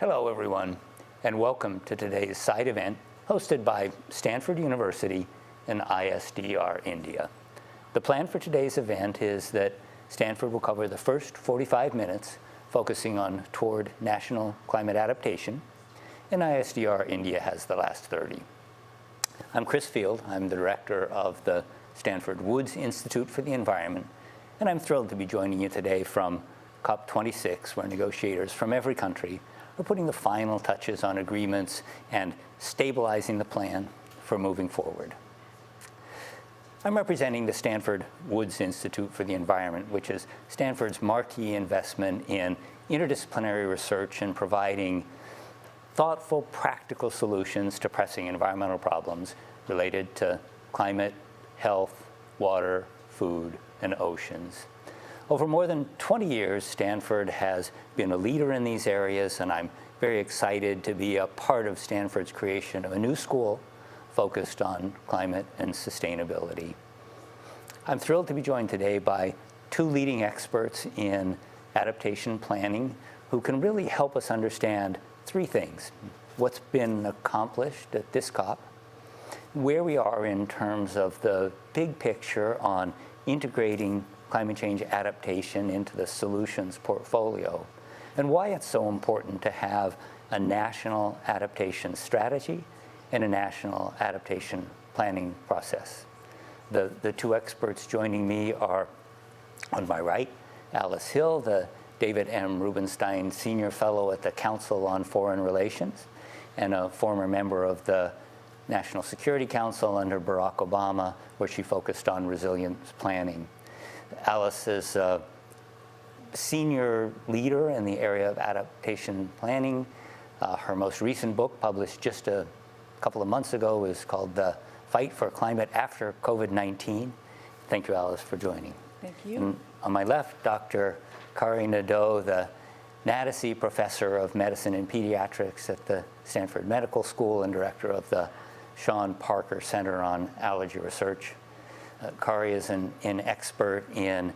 Hello, everyone, and welcome to today's side event hosted by Stanford University and ISDR India. The plan for today's event is that Stanford will cover the first 45 minutes focusing toward national climate adaptation, and ISDR India has the last 30. I'm Chris Field. I'm the director of the Stanford Woods Institute for the Environment, and I'm thrilled to be joining you today from COP26, where negotiators from every country are putting the final touches on agreements and stabilizing the plan for moving forward. I'm representing the Stanford Woods Institute for the Environment, which is Stanford's marquee investment in interdisciplinary research and providing thoughtful, practical solutions to pressing environmental problems related to climate, health, water, food, and oceans. Over more than 20 years, Stanford has been a leader in these areas, and I'm very excited to be a part of Stanford's creation of a new school focused on climate and sustainability. I'm thrilled to be joined today by two leading experts in adaptation planning who can really help us understand three things: what's been accomplished at this COP, where we are in terms of the big picture on integrating climate change adaptation into the solutions portfolio, and why it's so important to have a national adaptation strategy and a national adaptation planning process. The two experts joining me are, on my right, Alice Hill, the David M. Rubenstein Senior Fellow at the Council on Foreign Relations and a former member of the National Security Council under Barack Obama, where she focused on resilience planning. Alice is a senior leader in the area of adaptation planning. Her most recent book, published just a couple of months ago, is called The Fight for Climate After COVID-19. Thank you, Alice, for joining. Thank you. And on my left, Dr. Kari Nadeau, the Naddisy Professor of Medicine and Pediatrics at the Stanford Medical School and director of the Sean Parker Center on Allergy Research. Kari is an expert in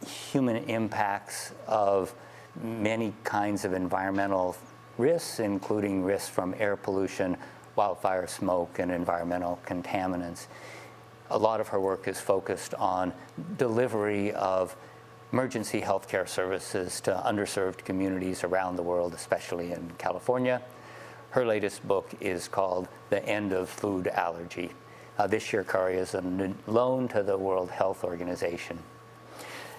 human impacts of many kinds of environmental risks, including risks from air pollution, wildfire smoke, and environmental contaminants. A lot of her work is focused on delivery of emergency healthcare services to underserved communities around the world, especially in California. Her latest book is called The End of Food Allergy. This year, Kari is a loan to the World Health Organization.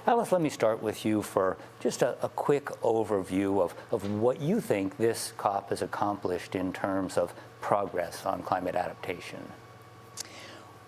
Alice, let me start with you for just a quick overview of what you think this COP has accomplished in terms of progress on climate adaptation.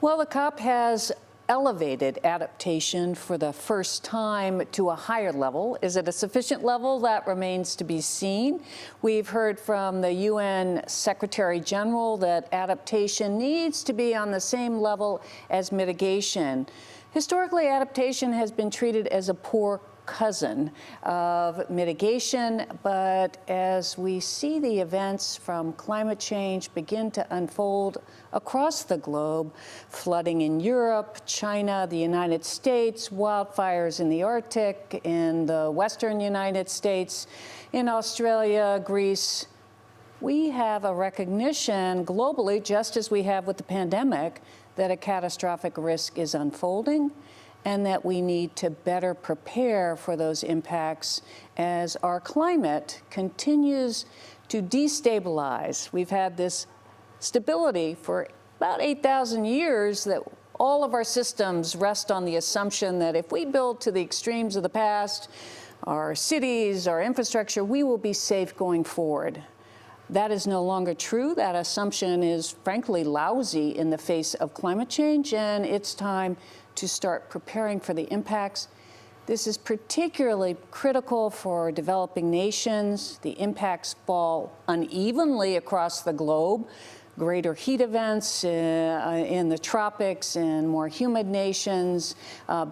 Well, the COP has elevated adaptation for the first time to a higher level. Is it a sufficient level? That remains to be seen. We've heard from the UN Secretary General that adaptation needs to be on the same level as mitigation. Historically, adaptation has been treated as a poor cousin of mitigation, but as we see the events from climate change begin to unfold across the globe, flooding in Europe, China, the United States, wildfires in the Arctic, in the western United States, in Australia, Greece, we have a recognition globally, just as we have with the pandemic, that a catastrophic risk is unfolding and that we need to better prepare for those impacts as our climate continues to destabilize. We've had this stability for about 8,000 years that all of our systems rest on the assumption that if we build to the extremes of the past, our cities, our infrastructure, we will be safe going forward. That is no longer true. That assumption is frankly lousy in the face of climate change, and it's time to start preparing for the impacts. This is particularly critical for developing nations. The impacts fall unevenly across the globe. Greater heat events in the tropics and more humid nations,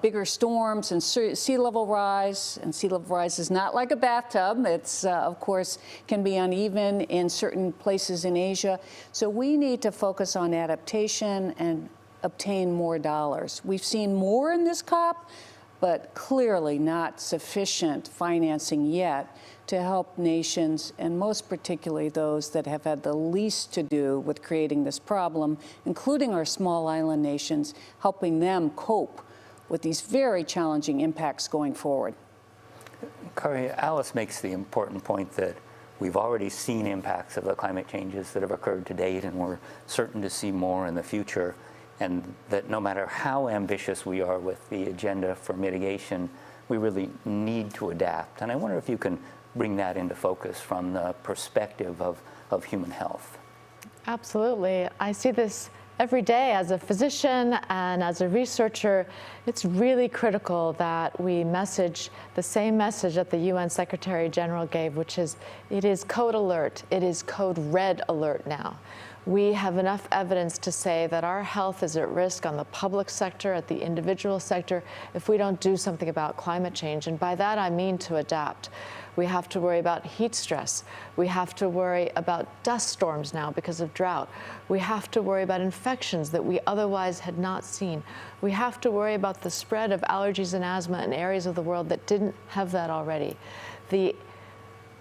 bigger storms and sea level rise. And sea level rise is not like a bathtub. It's, of course, can be uneven in certain places in Asia. So we need to focus on adaptation and obtain more dollars. We've seen more in this COP, but clearly not sufficient financing yet to help nations, and most particularly those that have had the least to do with creating this problem, including our small island nations, helping them cope with these very challenging impacts going forward. Kari, Alice makes the important point that we've already seen impacts of the climate changes that have occurred to date, and we're certain to see more in the future, and that no matter how ambitious we are with the agenda for mitigation, we really need to adapt. And I wonder if you can bring that into focus from the perspective of human health. Absolutely. I see this every day as a physician and as a researcher. It's really critical that we message the same message that the UN Secretary General gave, which is, it is code alert. It is code red alert now. We have enough evidence to say that our health is at risk on the public sector, at the individual sector, if we don't do something about climate change. And by that, I mean to adapt. We have to worry about heat stress. We have to worry about dust storms now because of drought. We have to worry about infections that we otherwise had not seen. We have to worry about the spread of allergies and asthma in areas of the world that didn't have that already. The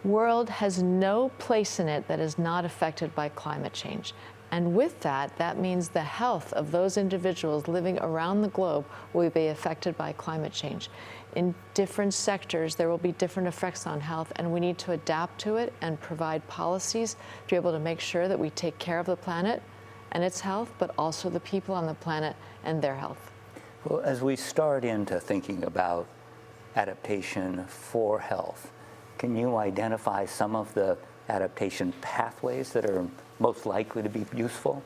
world has no place in it that is not affected by climate change. And with that, that means the health of those individuals living around the globe will be affected by climate change. In different sectors, there will be different effects on health, and we need to adapt to it and provide policies to be able to make sure that we take care of the planet and its health, but also the people on the planet and their health. Well, as we start into thinking about adaptation for health, can you identify some of the adaptation pathways that are most likely to be useful?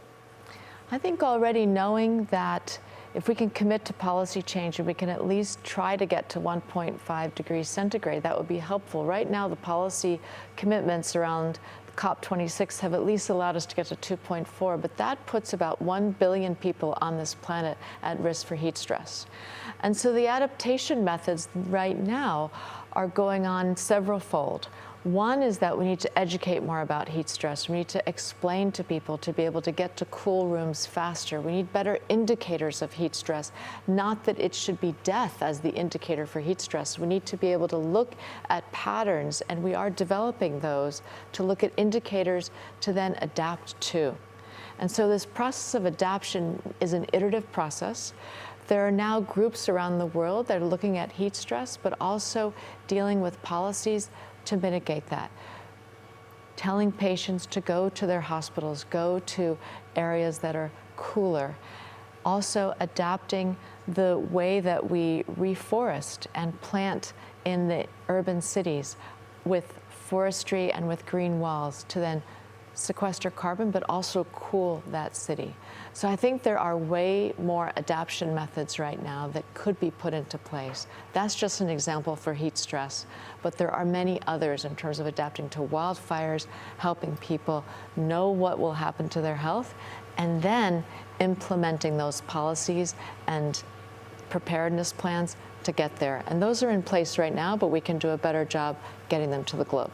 I think already knowing that if we can commit to policy change and we can at least try to get to 1.5 degrees centigrade, that would be helpful. Right now, the policy commitments around COP26 have at least allowed us to get to 2.4, but that puts about 1 billion people on this planet at risk for heat stress. And so the adaptation methods right now are going on several-fold. One is that we need to educate more about heat stress. We need to explain to people to be able to get to cool rooms faster. We need better indicators of heat stress, not that it should be death as the indicator for heat stress. We need to be able to look at patterns, and we are developing those to look at indicators to then adapt to. And so this process of adaptation is an iterative process. There are now groups around the world that are looking at heat stress, but also dealing with policies to mitigate that. Telling patients to go to their hospitals, go to areas that are cooler. Also adapting the way that we reforest and plant in the urban cities with forestry and with green walls to then sequester carbon, but also cool that city. So I think there are way more adaptation methods right now that could be put into place. That's just an example for heat stress, but there are many others in terms of adapting to wildfires, helping people know what will happen to their health, and then implementing those policies and preparedness plans to get there. And those are in place right now, but we can do a better job getting them to the globe.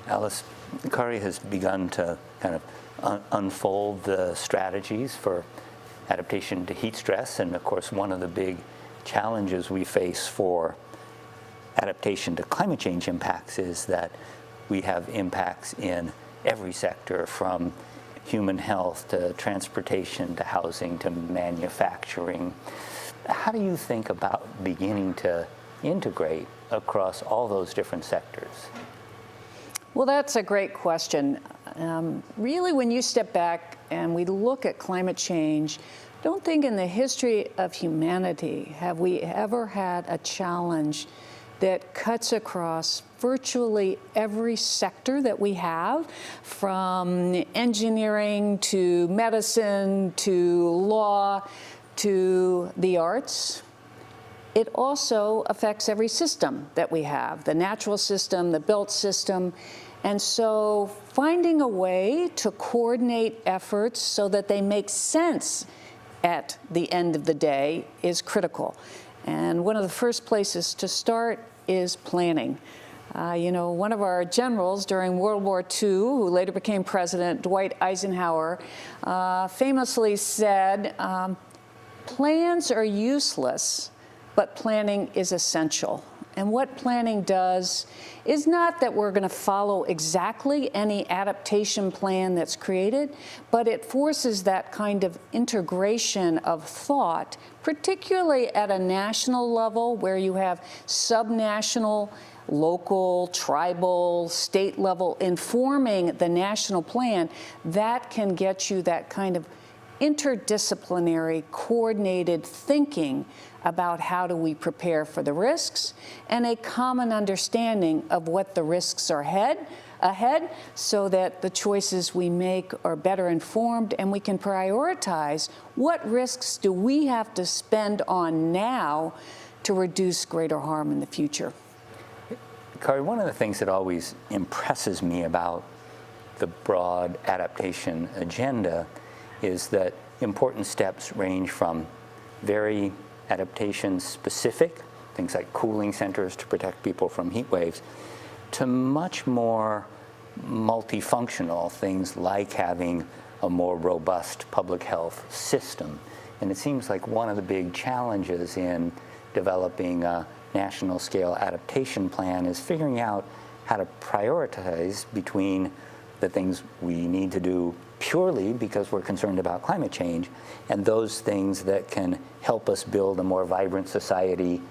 Alice, Kari has begun to kind of unfold the strategies for adaptation to heat stress, and of course one of the big challenges we face for adaptation to climate change impacts is that we have impacts in every sector, from human health to transportation to housing to manufacturing. How do you think about beginning to integrate across all those different sectors? Well, that's a great question. Really, when you step back and we look at climate change, I don't think in the history of humanity have we ever had a challenge that cuts across virtually every sector that we have, from engineering to medicine to law to the arts. It also affects every system that we have, the natural system, the built system. And so finding a way to coordinate efforts so that they make sense at the end of the day is critical. And one of the first places to start is planning. You know, one of our generals during World War II, who later became president, Dwight Eisenhower, famously said, plans are useless but planning is essential. And what planning does is not that we're going to follow exactly any adaptation plan that's created, but it forces that kind of integration of thought, particularly at a national level where you have subnational, local, tribal, state level informing the national plan. That can get you that kind of interdisciplinary, coordinated thinking about how do we prepare for the risks and a common understanding of what the risks are ahead so that the choices we make are better informed and we can prioritize what risks do we have to spend on now to reduce greater harm in the future. Kari, one of the things that always impresses me about the broad adaptation agenda is that important steps range from very adaptation specific, things like cooling centers to protect people from heat waves, to much more multifunctional things like having a more robust public health system. And it seems like one of the big challenges in developing a national scale adaptation plan is figuring out how to prioritize between the things we need to do purely because we're concerned about climate change and those things that can help us build a more vibrant society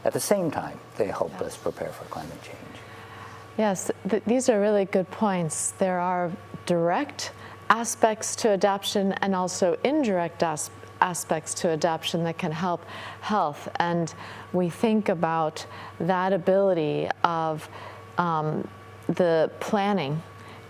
at the same time they help us prepare for climate change. Yes, these are really good points. There are direct aspects to adaptation and also indirect aspects to adaptation that can help health. And we think about that ability of the planning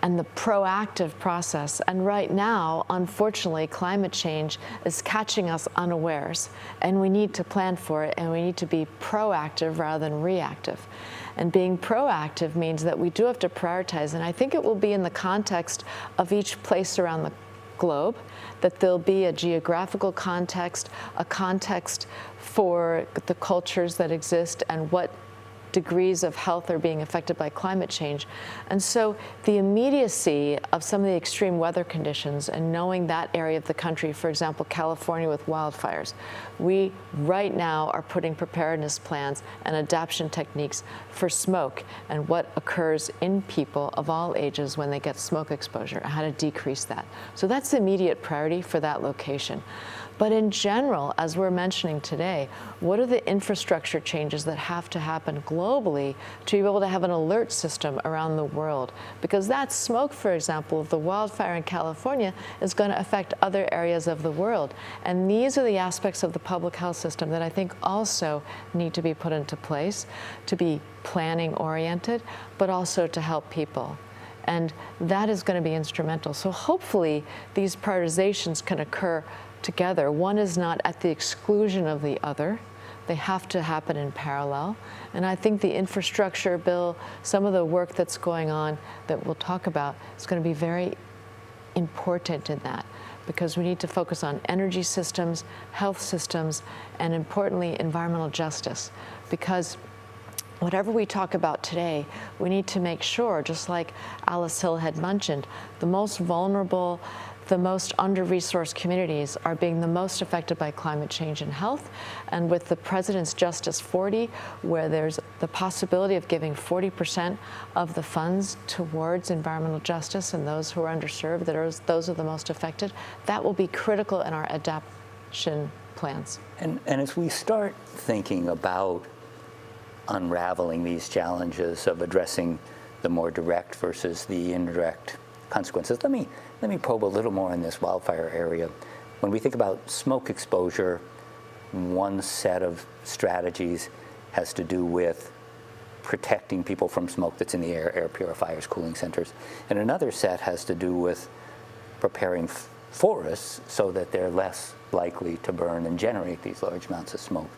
and the proactive process. And right now, unfortunately, climate change is catching us unawares, and we need to plan for it, and we need to be proactive rather than reactive. And being proactive means that we do have to prioritize, and I think it will be in the context of each place around the globe, that there'll be a geographical context, a context for the cultures that exist and what degrees of health are being affected by climate change. And so the immediacy of some of the extreme weather conditions and knowing that area of the country, for example, California with wildfires, we right now are putting preparedness plans and adaptation techniques for smoke and what occurs in people of all ages when they get smoke exposure, and how to decrease that. So that's the immediate priority for that location. But in general, as we're mentioning today, what are the infrastructure changes that have to happen globally to be able to have an alert system around the world? Because that smoke, for example, of the wildfire in California is going to affect other areas of the world. And these are the aspects of the public health system that I think also need to be put into place to be planning oriented, but also to help people. And that is going to be instrumental. So hopefully these prioritizations can occur together. One is not at the exclusion of the other. They have to happen in parallel. And I think the infrastructure bill, some of the work that's going on that we'll talk about, is going to be very important in that, because we need to focus on energy systems, health systems, and importantly, environmental justice. Because whatever we talk about today, we need to make sure, just like Alice Hill had mentioned, the most vulnerable, the most under-resourced communities are being the most affected by climate change and health. And with the President's Justice 40, where there's the possibility of giving 40% of the funds towards environmental justice and those who are underserved, those are the most affected, that will be critical in our adaptation plans. And as we start thinking about unraveling these challenges of addressing the more direct versus the indirect consequences, let me probe a little more in this wildfire area. When we think about smoke exposure, one set of strategies has to do with protecting people from smoke that's in the air purifiers, cooling centers. And another set has to do with preparing forests so that they're less likely to burn and generate these large amounts of smoke.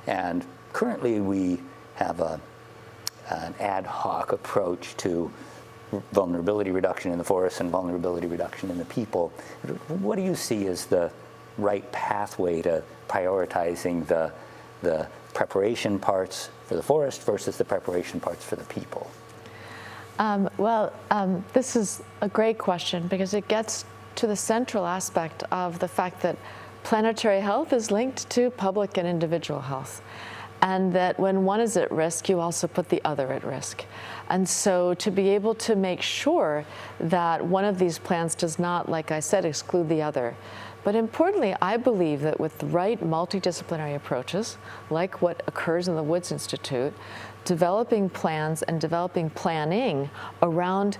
And currently we have an ad hoc approach to vulnerability reduction in the forests and vulnerability reduction in the people. What do you see as the right pathway to prioritizing the preparation parts for the forest versus the preparation parts for the people? This is a great question because it gets to the central aspect of the fact that planetary health is linked to public and individual health. and that when one is at risk, you also put the other at risk. And so to be able to make sure that one of these plans does not, like I said, exclude the other. But importantly, I believe that with the right multidisciplinary approaches, like what occurs in the Woods Institute, developing plans and developing planning around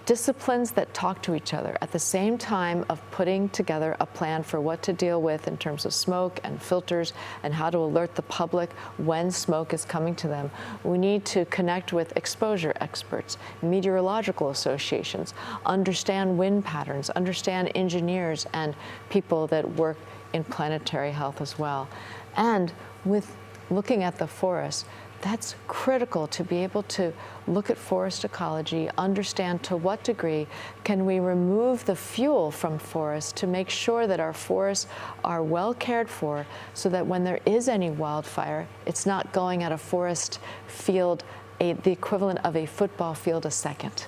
disciplines that talk to each other at the same time of putting together a plan for what to deal with in terms of smoke and filters and how to alert the public when smoke is coming to them. We need to connect with exposure experts, meteorological associations, understand wind patterns, understand engineers and people that work in planetary health as well. And with looking at the forest, that's critical to be able to look at forest ecology, understand to what degree can we remove the fuel from forests to make sure that our forests are well cared for so that when there is any wildfire, it's not going at a forest field, the equivalent of a football field a second.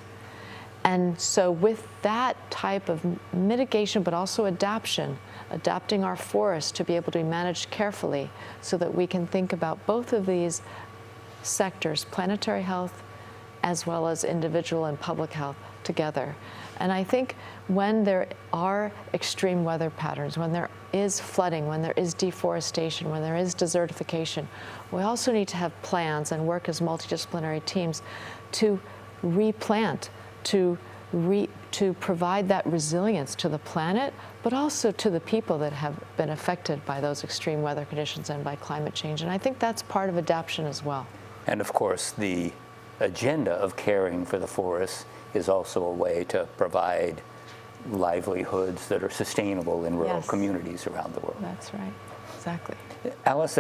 And so with that type of mitigation, but also adapting our forests to be able to be managed carefully so that we can think about both of these sectors, planetary health as well as individual and public health together. And I think when there are extreme weather patterns, when there is flooding, when there is deforestation, when there is desertification, we also need to have plans and work as multidisciplinary teams to replant, to provide that resilience to the planet, but also to the people that have been affected by those extreme weather conditions and by climate change. And I think that's part of adaptation as well. And of course, the agenda of caring for the forests is also a way to provide livelihoods that are sustainable in rural communities around the world. That's right, exactly. Alice,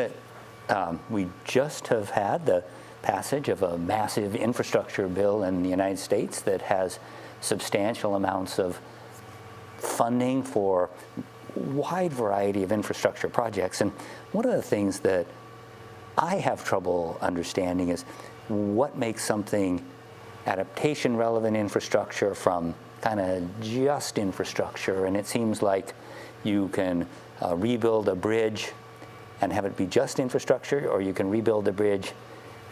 we just have had the passage of a massive infrastructure bill in the United States that has substantial amounts of funding for a wide variety of infrastructure projects. And one of the things that I have trouble understanding is what makes something adaptation relevant infrastructure from kind of just infrastructure. And it seems like you can rebuild a bridge and have it be just infrastructure, or you can rebuild a bridge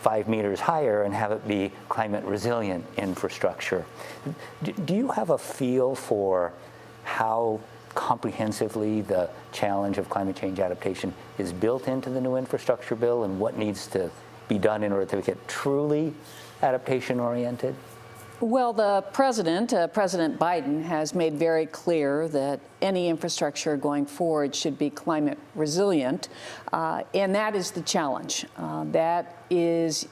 5 meters higher and have it be climate resilient infrastructure. Do you have a feel for how comprehensively the challenge of climate change adaptation is built into the new infrastructure bill and what needs to be done in order to make it truly adaptation oriented? Well, the president, President Biden, has made very clear that any infrastructure going forward should be climate resilient, and that is the challenge. That is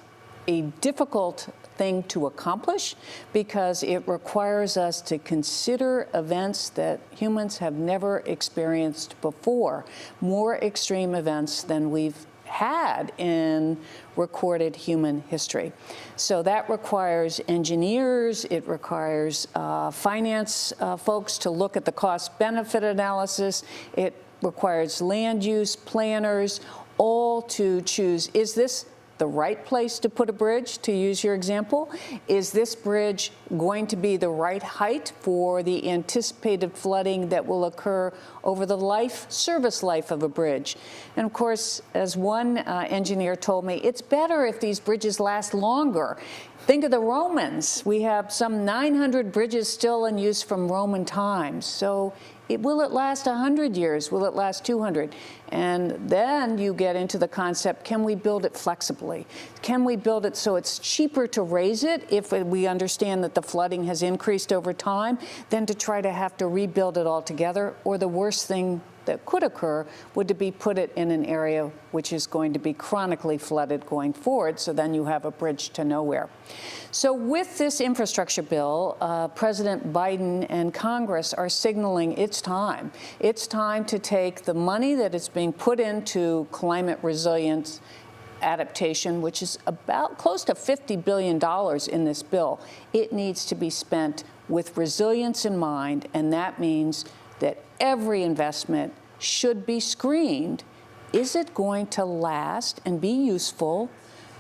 a difficult thing to accomplish because it requires us to consider events that humans have never experienced before, more extreme events than we've had in recorded human history. So that requires engineers, it requires finance folks to look at the cost-benefit analysis, it requires land use planners, all to choose, is this the right place to put a bridge, to use your example? Is this bridge going to be the right height for the anticipated flooding that will occur over the service life of a bridge? And of course, as one engineer told me, it's better if these bridges last longer. Think of the Romans. We have some 900 bridges still in use from Roman times. So will it last 100 years? Will it last 200? And then you get into the concept, can we build it flexibly? Can we build it so it's cheaper to raise it if we understand that the flooding has increased over time than to try to have to rebuild it altogether? Or the worst thing that could occur would to be put it in an area which is going to be chronically flooded going forward, so then you have a bridge to nowhere. So with this infrastructure bill, President Biden and Congress are signaling it's time. It's time to take the money that is being put into climate resilience adaptation, which is about close to $50 billion in this bill. It needs to be spent with resilience in mind, and that means that every investment should be screened. Is it going to last and be useful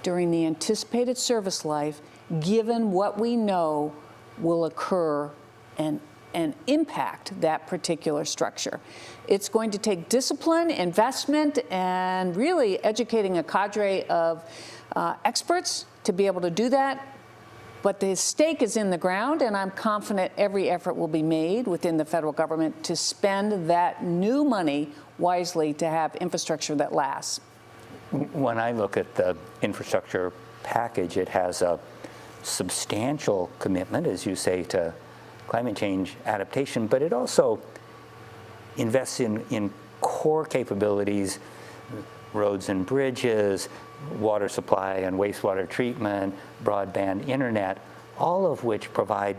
during the anticipated service life, given what we know will occur and and impact that particular structure. It's going to take discipline, investment, and really educating a cadre of experts to be able to do that. But the stake is in the ground, and I'm confident every effort will be made within the federal government to spend that new money wisely to have infrastructure that lasts. When I look at the infrastructure package, it has a substantial commitment, as you say, to climate change adaptation, but it also invests in core capabilities, roads and bridges, water supply and wastewater treatment, broadband internet, all of which provide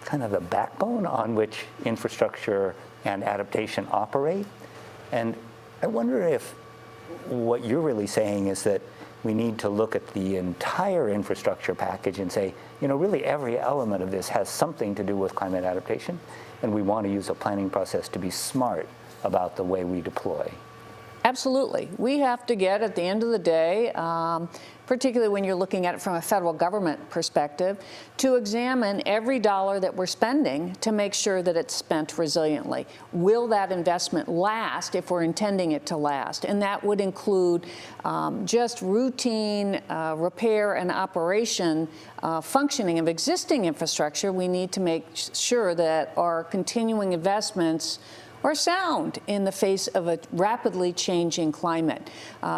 kind of the backbone on which infrastructure and adaptation operate. And I wonder if what you're really saying is that we need to look at the entire infrastructure package and say, you know, really every element of this has something to do with climate adaptation, and we want to use a planning process to be smart about the way we deploy. Absolutely. We have to get, at the end of the day, particularly when you're looking at it from a federal government perspective, to examine every dollar that we're spending to make sure that it's spent resiliently. Will that investment last if we're intending it to last? And that would include just routine repair and operation functioning of existing infrastructure. We need to make sure that our continuing investments are sound in the face of a rapidly changing climate.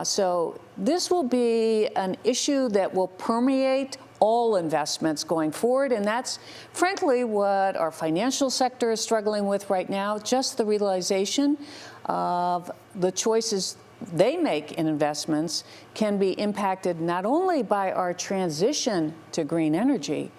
So this will be an issue that will permeate all investments going forward, and that's frankly what our financial sector is struggling with right now, just the realization of the choices they make in investments can be impacted not only by our transition to green energy,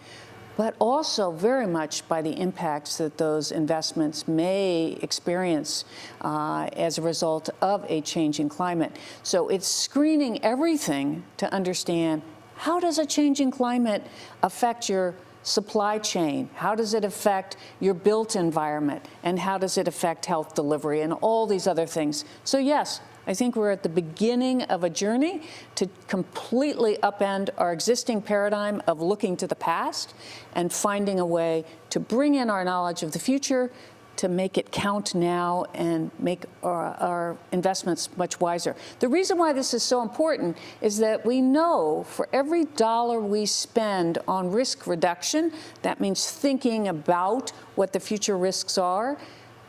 but also very much by the impacts that those investments may experience as a result of a changing climate. So it's screening everything to understand, how does a changing climate affect your supply chain? How does it affect your built environment? And how does it affect health delivery and all these other things? So yes, I think we're at the beginning of a journey to completely upend our existing paradigm of looking to the past and finding a way to bring in our knowledge of the future to make it count now and make our investments much wiser. The reason why this is so important is that we know for every dollar we spend on risk reduction, that means thinking about what the future risks are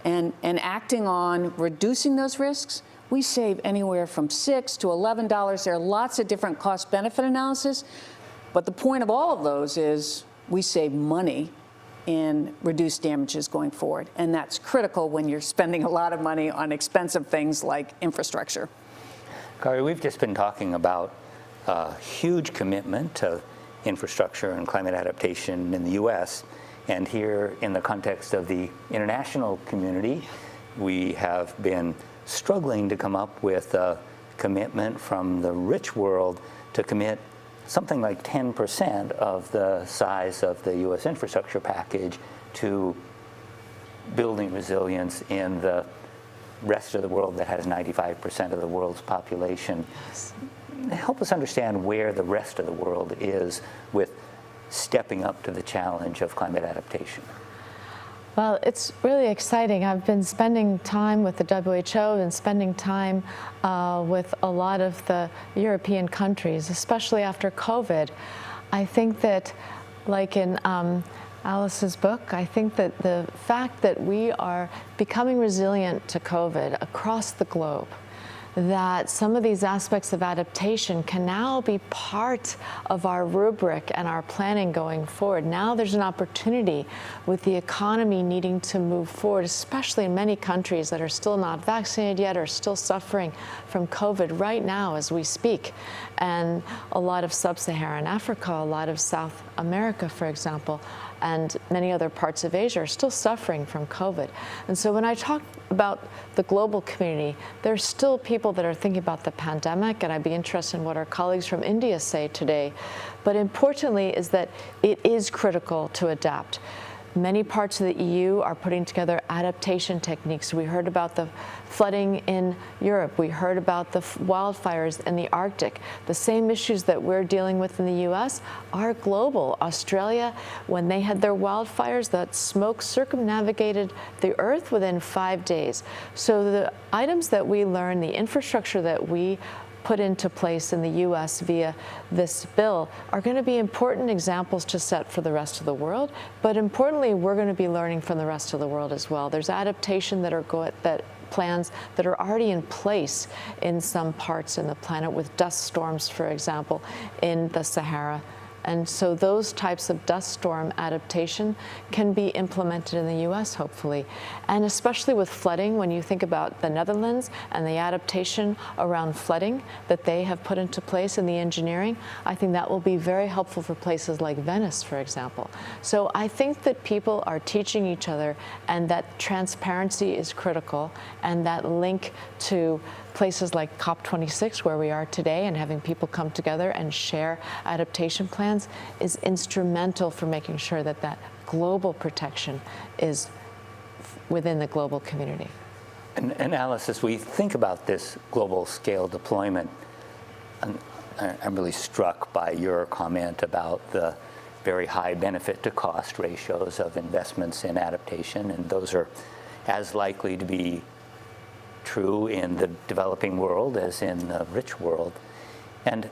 and acting on reducing those risks, we save anywhere from $6 to $11. There are lots of different cost-benefit analysis, but the point of all of those is we save money in reduced damages going forward, and that's critical when you're spending a lot of money on expensive things like infrastructure. Kari, we've just been talking about a huge commitment to infrastructure and climate adaptation in the U.S., and here in the context of the international community, we have been struggling to come up with a commitment from the rich world to commit something like 10% of the size of the U.S. infrastructure package to building resilience in the rest of the world that has 95% of the world's population. Yes. Help us understand where the rest of the world is with stepping up to the challenge of climate adaptation. Well, it's really exciting. I've been spending time with the WHO and spending time with a lot of the European countries, especially after COVID. I think that, like in Alice's book, I think that the fact that we are becoming resilient to COVID across the globe, that some of these aspects of adaptation can now be part of our rubric and our planning going forward. Now there's an opportunity with the economy needing to move forward, especially in many countries that are still not vaccinated yet or still suffering from COVID right now as we speak. And a lot of sub-Saharan Africa, a lot of South America, for example, and many other parts of Asia are still suffering from COVID. And so when I talk about the global community, there's still people that are thinking about the pandemic, and I'd be interested in what our colleagues from India say today. But importantly is that it is critical to adapt. Many parts of the EU are putting together adaptation techniques. We heard about the flooding in Europe. We heard about the wildfires in the Arctic. The same issues that we're dealing with in the US are global. Australia, when they had their wildfires, that smoke circumnavigated the Earth within 5 days. So the items that we learn, the infrastructure that we put into place in the U.S. via this bill are going to be important examples to set for the rest of the world. But importantly, we're going to be learning from the rest of the world as well. There's adaptation plans that are already in place in some parts in the planet, with dust storms, for example, in the Sahara. And so those types of dust storm adaptation can be implemented in the U.S., hopefully. And especially with flooding, when you think about the Netherlands and the adaptation around flooding that they have put into place in the engineering, I think that will be very helpful for places like Venice, for example. So I think that people are teaching each other, and that transparency is critical, and that link to places like COP26, where we are today, and having people come together and share adaptation plans is instrumental for making sure that that global protection is within the global community. And Alice, as we think about this global scale deployment, I'm really struck by your comment about the very high benefit to cost ratios of investments in adaptation, and those are as likely to be true in the developing world as in the rich world. And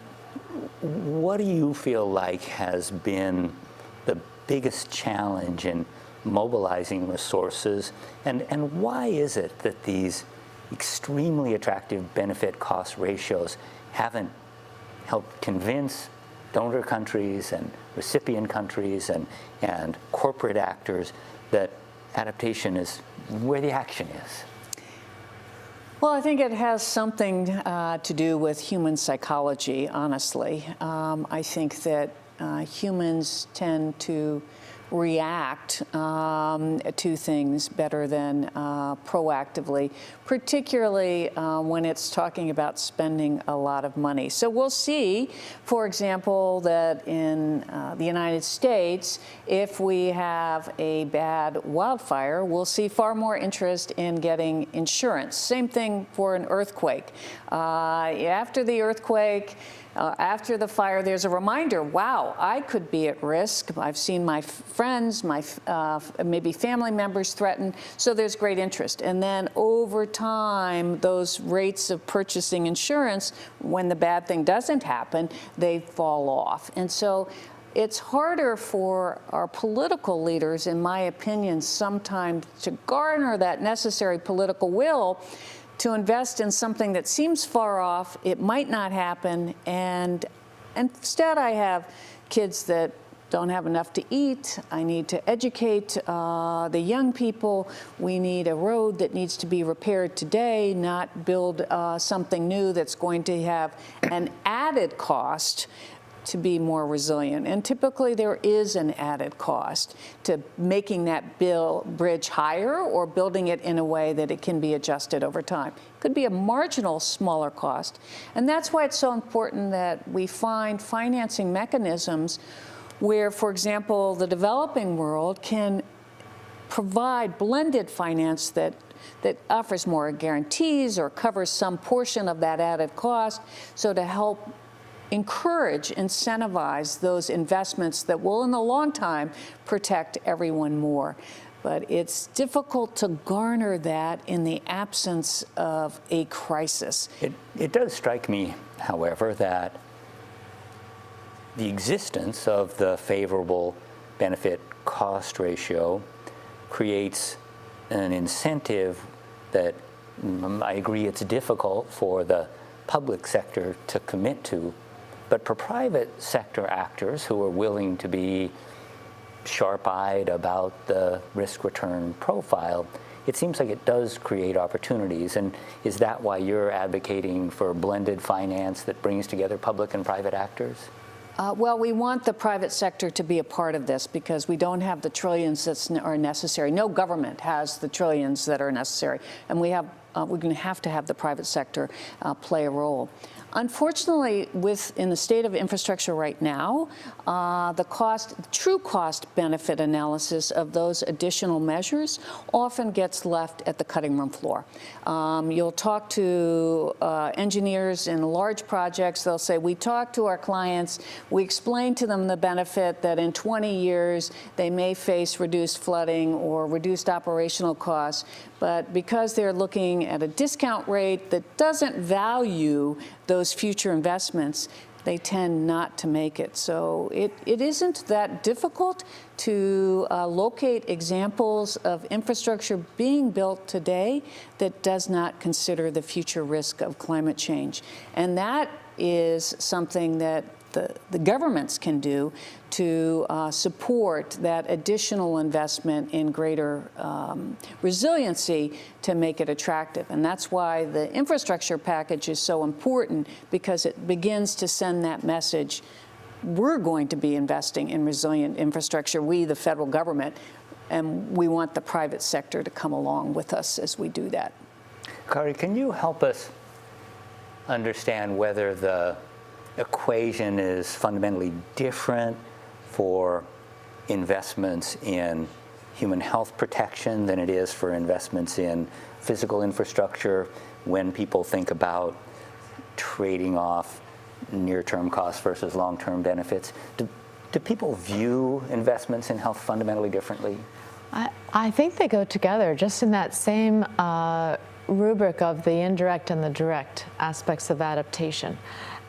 what do you feel like has been the biggest challenge in mobilizing resources, and why is it that these extremely attractive benefit-cost ratios haven't helped convince donor countries and recipient countries and corporate actors that adaptation is where the action is? Well, I think it has something to do with human psychology, honestly. I think that humans tend to react to things better than proactively, particularly when it's talking about spending a lot of money. So we'll see, for example, that in the United States, if we have a bad wildfire, we'll see far more interest in getting insurance. Same thing for an earthquake. After the earthquake, after the fire, there's a reminder, wow, I could be at risk. I've seen my friends, my maybe family members threatened, so there's great interest. And then over time, those rates of purchasing insurance, when the bad thing doesn't happen, they fall off. And so it's harder for our political leaders, in my opinion, sometimes to garner that necessary political will to invest in something that seems far off, it might not happen, and instead I have kids that don't have enough to eat. I need to educate the young people. We need a road that needs to be repaired today, not build something new that's going to have an added cost to be more resilient. And typically there is an added cost to making that bridge higher or building it in a way that it can be adjusted over time. It could be a marginal smaller cost. And that's why it's so important that we find financing mechanisms where, for example, the developing world can provide blended finance that offers more guarantees or covers some portion of that added cost, so to help encourage, incentivize those investments that will, in the long time, protect everyone more. But it's difficult to garner that in the absence of a crisis. It does strike me, however, that the existence of the favorable benefit-cost ratio creates an incentive that I agree it's difficult for the public sector to commit to. But for private sector actors who are willing to be sharp-eyed about the risk-return profile, it seems like it does create opportunities. And is that why you're advocating for blended finance that brings together public and private actors? Well, we want the private sector to be a part of this because we don't have the trillions that are necessary. No government has the trillions that are necessary. And we're going to have the private sector play a role. Unfortunately, in the state of infrastructure right now, the true cost benefit analysis of those additional measures often gets left at the cutting room floor. You'll talk to engineers in large projects. They'll say, we talk to our clients, we explain to them the benefit that in 20 years they may face reduced flooding or reduced operational costs, but because they're looking at a discount rate that doesn't value those future investments, they tend not to make it. So it isn't that difficult to locate examples of infrastructure being built today that does not consider the future risk of climate change. And that is something that the governments can do to support that additional investment in greater resiliency to make it attractive. And that's why the infrastructure package is so important, because it begins to send that message. We're going to be investing in resilient infrastructure, we, the federal government, and we want the private sector to come along with us as we do that. Kari, can you help us understand whether the equation is fundamentally different for investments in human health protection than it is for investments in physical infrastructure when people think about trading off near-term costs versus long-term benefits? Do people view investments in health fundamentally differently? I think they go together, just in that same rubric of the indirect and the direct aspects of adaptation.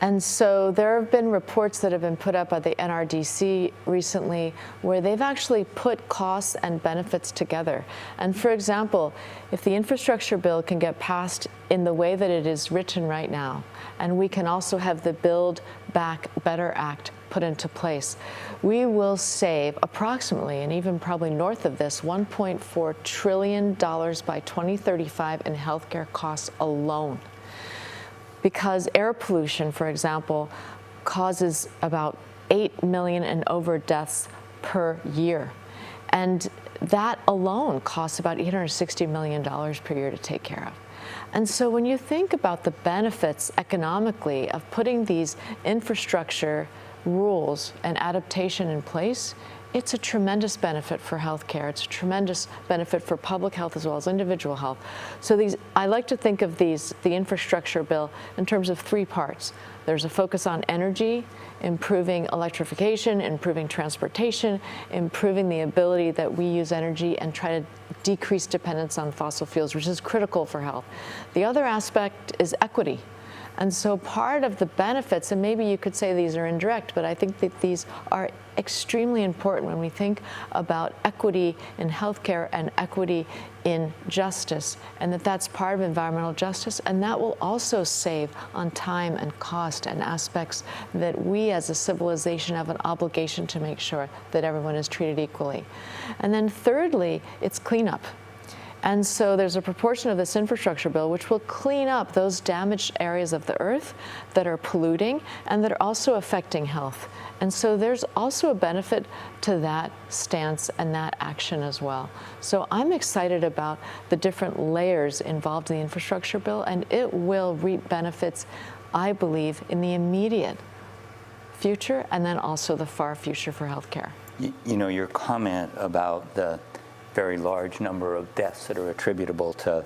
And so there have been reports that have been put up by the NRDC recently where they've actually put costs and benefits together. And for example, if the infrastructure bill can get passed in the way that it is written right now, and we can also have the Build Back Better Act put into place, we will save approximately, and even probably north of this, $1.4 trillion by 2035 in healthcare costs alone. Because air pollution, for example, causes about 8 million and over deaths per year. And that alone costs about $860 million per year to take care of. And so when you think about the benefits economically of putting these infrastructure rules and adaptation in place, it's a tremendous benefit for healthcare. It's a tremendous benefit for public health as well as individual health. So I like to think of the infrastructure bill in terms of three parts. There's a focus on energy, improving electrification, improving transportation, improving the ability that we use energy and try to decrease dependence on fossil fuels, which is critical for health. The other aspect is equity. And so part of the benefits, and maybe you could say these are indirect, but I think that these are extremely important when we think about equity in healthcare and equity in justice, and that's part of environmental justice, and that will also save on time and cost and aspects that we as a civilization have an obligation to make sure that everyone is treated equally. And then thirdly, it's cleanup. And so there's a proportion of this infrastructure bill which will clean up those damaged areas of the earth that are polluting and that are also affecting health. And so there's also a benefit to that stance and that action as well. So I'm excited about the different layers involved in the infrastructure bill, and it will reap benefits, I believe, in the immediate future and then also the far future for healthcare. You know, your comment about the very large number of deaths that are attributable to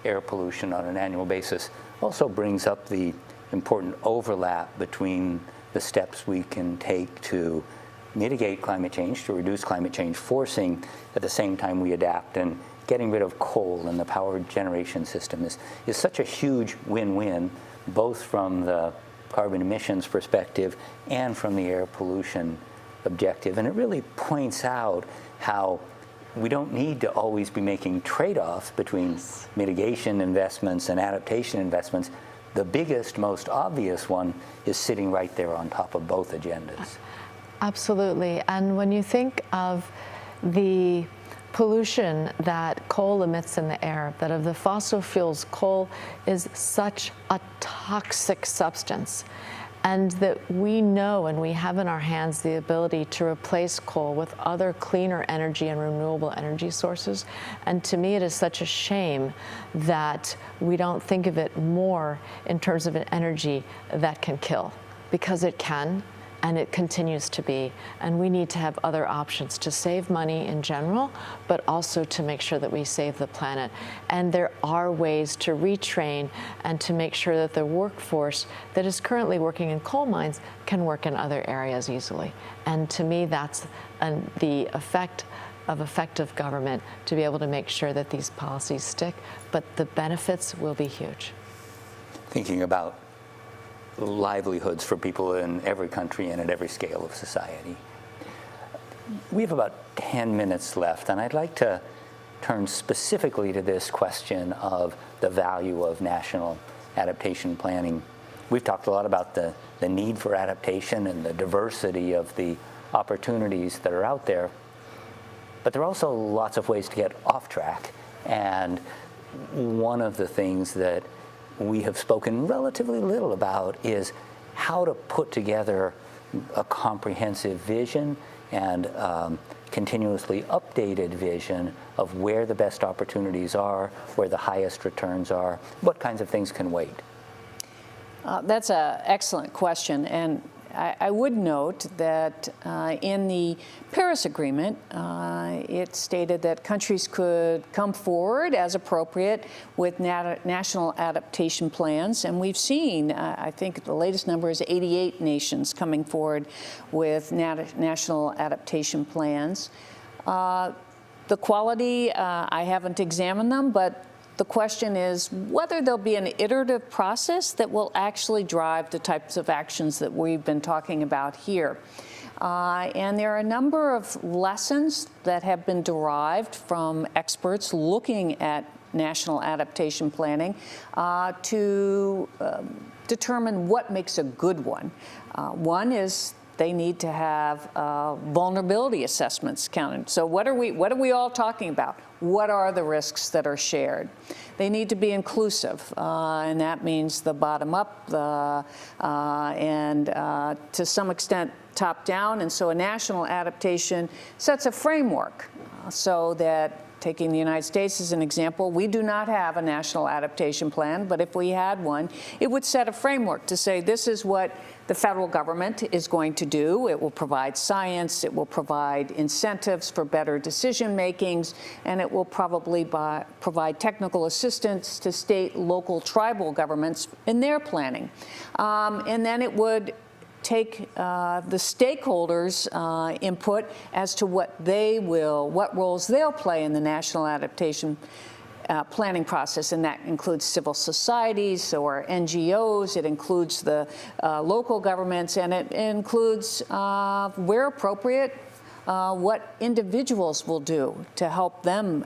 air pollution on an annual basis also brings up the important overlap between the steps we can take to mitigate climate change, to reduce climate change, forcing at the same time we adapt, and getting rid of coal in the power generation system is such a huge win-win, both from the carbon emissions perspective and from the air pollution objective. And it really points out how we don't need to always be making trade-offs between mitigation investments and adaptation investments. The biggest, most obvious one is sitting right there on top of both agendas. Absolutely. And when you think of the pollution that coal emits in the air, that of the fossil fuels, coal is such a toxic substance. and that we know and we have in our hands the ability to replace coal with other cleaner energy and renewable energy sources. And to me, it is such a shame that we don't think of it more in terms of an energy that can kill, because it can. And it continues to be, and we need to have other options to save money in general, but also to make sure that we save the planet. And there are ways to retrain and to make sure that the workforce that is currently working in coal mines can work in other areas easily. And to me, that's the effect of effective government, to be able to make sure that these policies stick, but the benefits will be huge. Thinking about livelihoods for people in every country and at every scale of society. We have about 10 minutes left, and I'd like to turn specifically to this question of the value of national adaptation planning. We've talked a lot about the need for adaptation and the diversity of the opportunities that are out there, but there are also lots of ways to get off track. And one of the things that we have spoken relatively little about is how to put together a comprehensive vision and continuously updated vision of where the best opportunities are, where the highest returns are, what kinds of things can wait. That's an excellent question, and I would note that in the Paris Agreement, it stated that countries could come forward as appropriate with national adaptation plans, and we've seen, I think the latest number is 88 nations coming forward with national adaptation plans. The quality, I haven't examined them, but the question is whether there'll be an iterative process that will actually drive the types of actions that we've been talking about here. And there are a number of lessons that have been derived from experts looking at national adaptation planning to determine what makes a good one. One is they need to have vulnerability assessments counted. So what are we all talking about? What are the risks that are shared? They need to be inclusive, and that means the bottom up, and to some extent top down. And so a national adaptation sets a framework so that, taking the United States as an example, we do not have a national adaptation plan, but if we had one, it would set a framework to say this is what the federal government is going to do. It will provide science, it will provide incentives for better decision makings, and it will probably provide technical assistance to state, local, tribal governments in their planning. And then it would take the stakeholders' input as to what roles they'll play in the national adaptation planning process, and that includes civil societies or NGOs, it includes the local governments, and it includes, where appropriate, what individuals will do to help them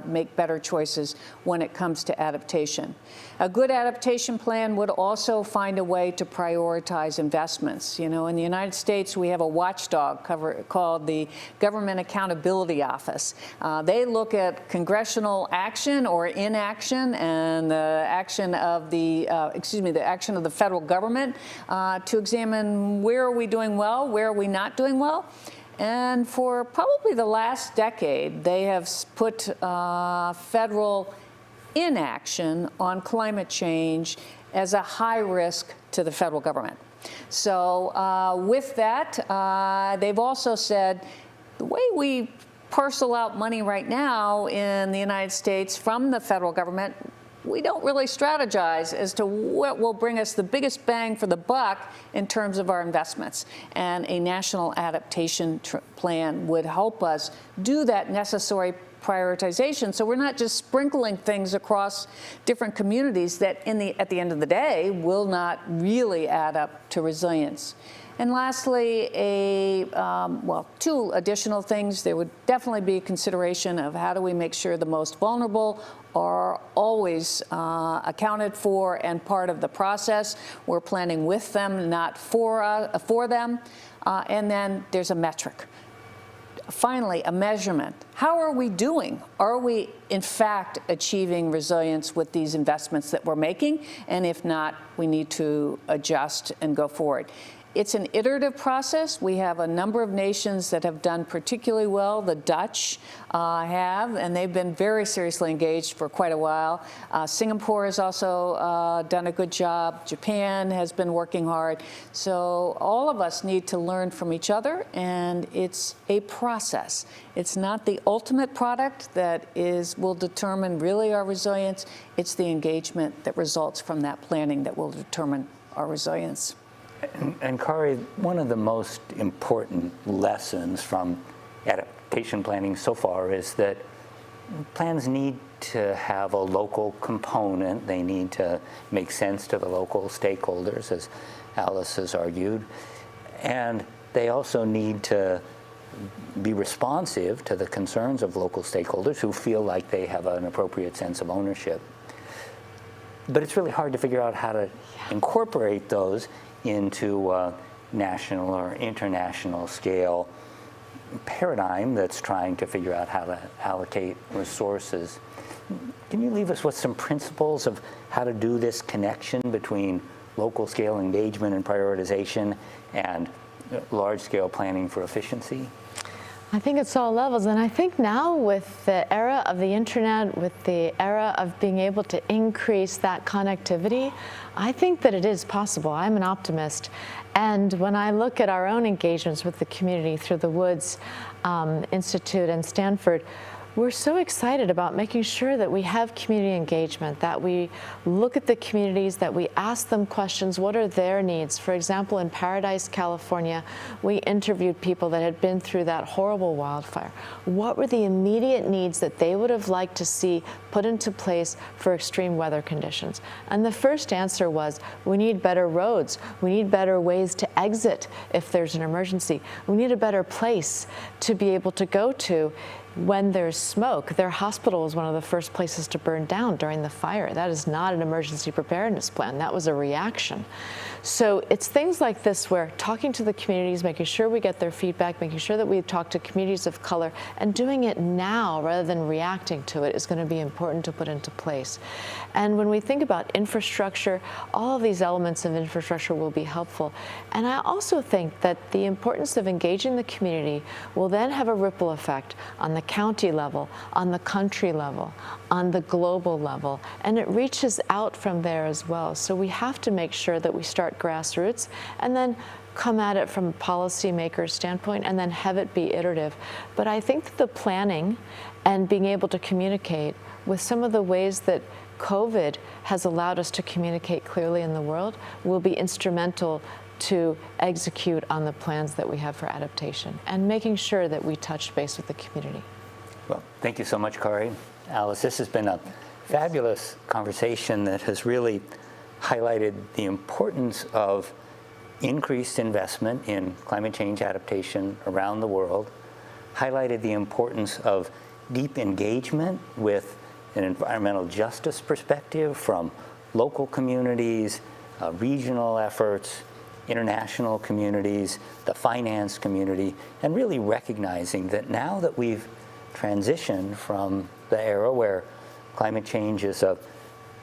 make better choices when it comes to adaptation. A good adaptation plan would also find a way to prioritize investments. You know, in the United States, we have a watchdog called the Government Accountability Office. They look at congressional action or inaction and the action of the action of the federal government to examine where are we doing well, where are we not doing well. And for probably the last decade, they have put federal inaction on climate change as a high risk to the federal government. So with that, they've also said the way we parcel out money right now in the United States from the federal government, we don't really strategize as to what will bring us the biggest bang for the buck in terms of our investments. And a national adaptation plan would help us do that necessary prioritization, so we're not just sprinkling things across different communities that at the end of the day will not really add up to resilience. And lastly, two additional things. There would definitely be a consideration of how do we make sure the most vulnerable are always accounted for and part of the process. We're planning with them, not for them. And then there's a metric. finally, a measurement. How are we doing? Are we, in fact, achieving resilience with these investments that we're making? And if not, we need to adjust and go forward. It's an iterative process. We have a number of nations that have done particularly well. The Dutch have, and they've been very seriously engaged for quite a while. Singapore has also done a good job. Japan has been working hard. So all of us need to learn from each other, and it's a process. It's not the ultimate product that will determine really our resilience. It's the engagement that results from that planning that will determine our resilience. And Kari, one of the most important lessons from adaptation planning so far is that plans need to have a local component. They need to make sense to the local stakeholders, as Alice has argued. And they also need to be responsive to the concerns of local stakeholders who feel like they have an appropriate sense of ownership. But it's really hard to figure out how to incorporate those into a national or international scale paradigm that's trying to figure out how to allocate resources. Can you leave us with some principles of how to do this connection between local scale engagement and prioritization and large scale planning for efficiency? I think it's all levels, and I think now with the era of the internet, with the era of being able to increase that connectivity, I think that it is possible. I'm an optimist, and when I look at our own engagements with the community through the Woods Institute and Stanford, we're so excited about making sure that we have community engagement, that we look at the communities, that we ask them questions, what are their needs? For example, in Paradise, California, we interviewed people that had been through that horrible wildfire. What were the immediate needs that they would have liked to see put into place for extreme weather conditions? And the first answer was, we need better roads. We need better ways to exit if there's an emergency. We need a better place to be able to go to when there's smoke. Their hospital was one of the first places to burn down during the fire. That is not an emergency preparedness plan. That was a reaction. So it's things like this where talking to the communities, making sure we get their feedback, making sure that we talk to communities of color, and doing it now rather than reacting to it is going to be important to put into place. And when we think about infrastructure, all of these elements of infrastructure will be helpful. And I also think that the importance of engaging the community will then have a ripple effect on the county level, on the country level, on the global level, and it reaches out from there as well. So we have to make sure that we start grassroots and then come at it from a policymaker's standpoint and then have it be iterative. But I think that the planning and being able to communicate with some of the ways that COVID has allowed us to communicate clearly in the world will be instrumental to execute on the plans that we have for adaptation and making sure that we touch base with the community. Well, thank you so much, Kari. Alice, this has been a fabulous conversation that has really highlighted the importance of increased investment in climate change adaptation around the world, highlighted the importance of deep engagement with an environmental justice perspective from local communities, regional efforts, international communities, the finance community, and really recognizing that now that we've transitioned from the era where climate change is a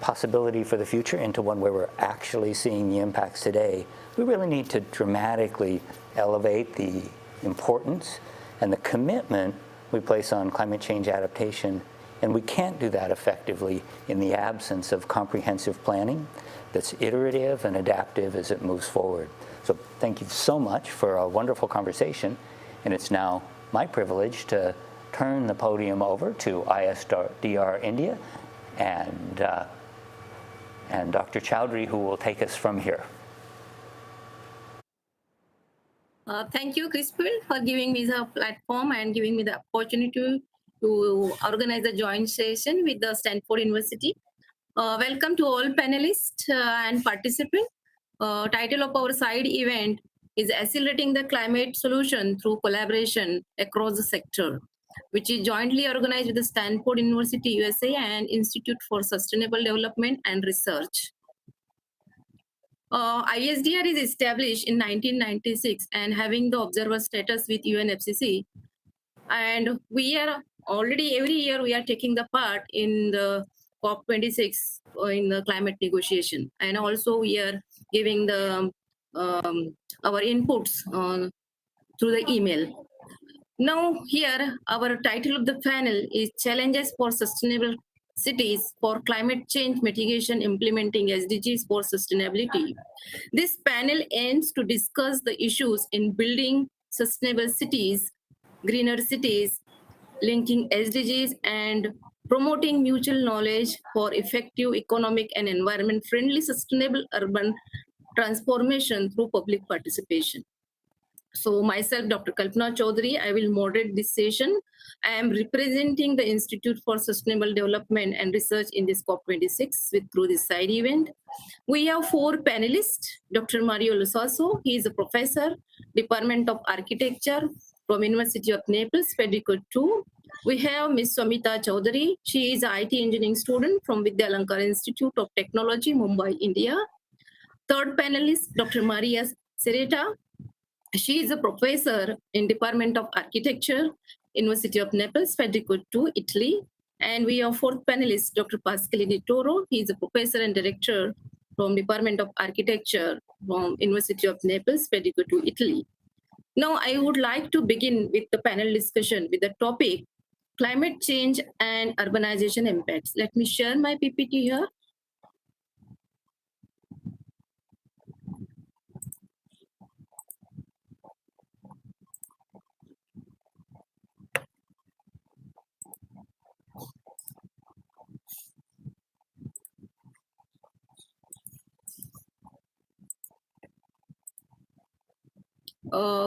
possibility for the future into one where we're actually seeing the impacts today, we really need to dramatically elevate the importance and the commitment we place on climate change adaptation. And we can't do that effectively in the absence of comprehensive planning that's iterative and adaptive as it moves forward. So thank you so much for a wonderful conversation. And it's now my privilege to turn the podium over to ISDR India and Dr. Chaudhari, who will take us from here. Thank you, Crispin, for giving me the platform and giving me the opportunity to organize a joint session with the Stanford University. Welcome to all panelists and participants. Title of our side event is Accelerating the Climate Solution Through Collaboration Across the Sector, which is jointly organized with the Stanford University, USA and Institute for Sustainable Development and Research. ISDR is established in 1996 and having the observer status with UNFCCC. And we are already every year we are taking the part in the COP26 in the climate negotiation, and also we are giving the our inputs through the email. Now here our title of the panel is Challenges for Sustainable Cities for Climate Change Mitigation Implementing SDGs for Sustainability. This panel aims to discuss the issues in building sustainable cities, greener cities, linking SDGs, and promoting mutual knowledge for effective economic and environment-friendly sustainable urban transformation through public participation. So myself, Dr. Kalpana Chaudhari, I will moderate this session. I am representing the Institute for Sustainable Development and Research in this COP26 through this side event. We have 4 panelists. Dr. Mario Losasso, he is a professor, Department of Architecture from University of Naples, Federico II. We have Ms. Somita Chaudhari. She is an IT engineering student from Vidyalankar Institute of Technology, Mumbai, India. Third panelist, Dr. Maria Cerreta. She is a professor in Department of Architecture, University of Naples, Federico II, Italy. And we have 4th panelist, Dr. Pasquale Toro. He is a professor and director from Department of Architecture from University of Naples, Federico II, Italy. Now, I would like to begin with the panel discussion with the topic, climate change and urbanization impacts. Let me share my PPT here.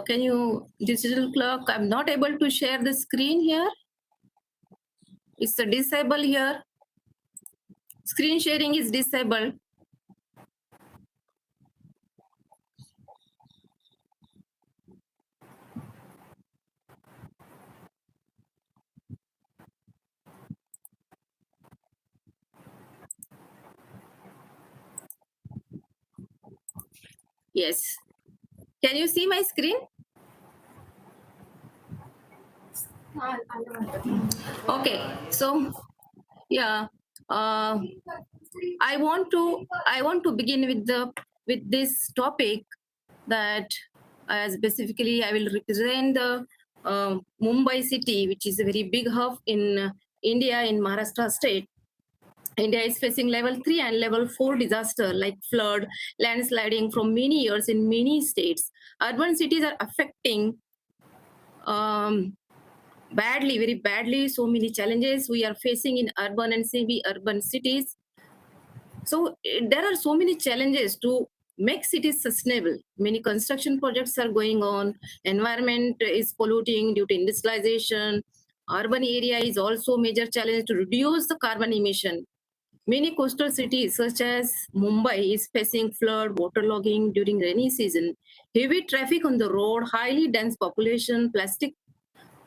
Can you, digital clock, I'm not able to share the screen here. It's a disable here. Screen sharing is disabled. Yes. Can you see my screen? Okay. So, yeah, I want to begin with this topic that specifically I will represent the Mumbai city, which is a very big hub in India, in Maharashtra state. India is facing level 3 and level 4 disaster like flood, landsliding from many years in many states. Urban cities are affecting badly, very badly. So many challenges we are facing in urban and semi-urban cities. So there are so many challenges to make cities sustainable. Many construction projects are going on. Environment is polluting due to industrialization. Urban area is also a major challenge to reduce the carbon emission. Many coastal cities such as Mumbai is facing flood, waterlogging during rainy season. Heavy traffic on the road, highly dense population, plastic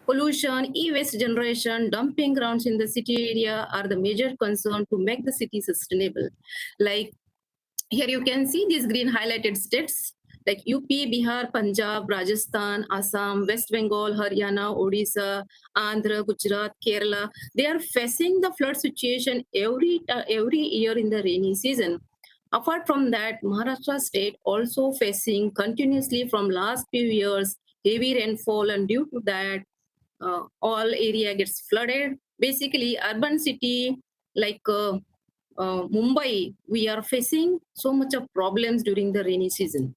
pollution, e-waste generation, dumping grounds in the city area are the major concern to make the city sustainable. Like here you can see these green highlighted states like UP, Bihar, Punjab, Rajasthan, Assam, West Bengal, Haryana, Odisha, Andhra, Gujarat, Kerala. They are facing the flood situation every year in the rainy season. Apart from that, Maharashtra state also facing continuously from last few years heavy rainfall, and due to that, all area gets flooded. Basically, urban city like Mumbai, we are facing so much of problems during the rainy season.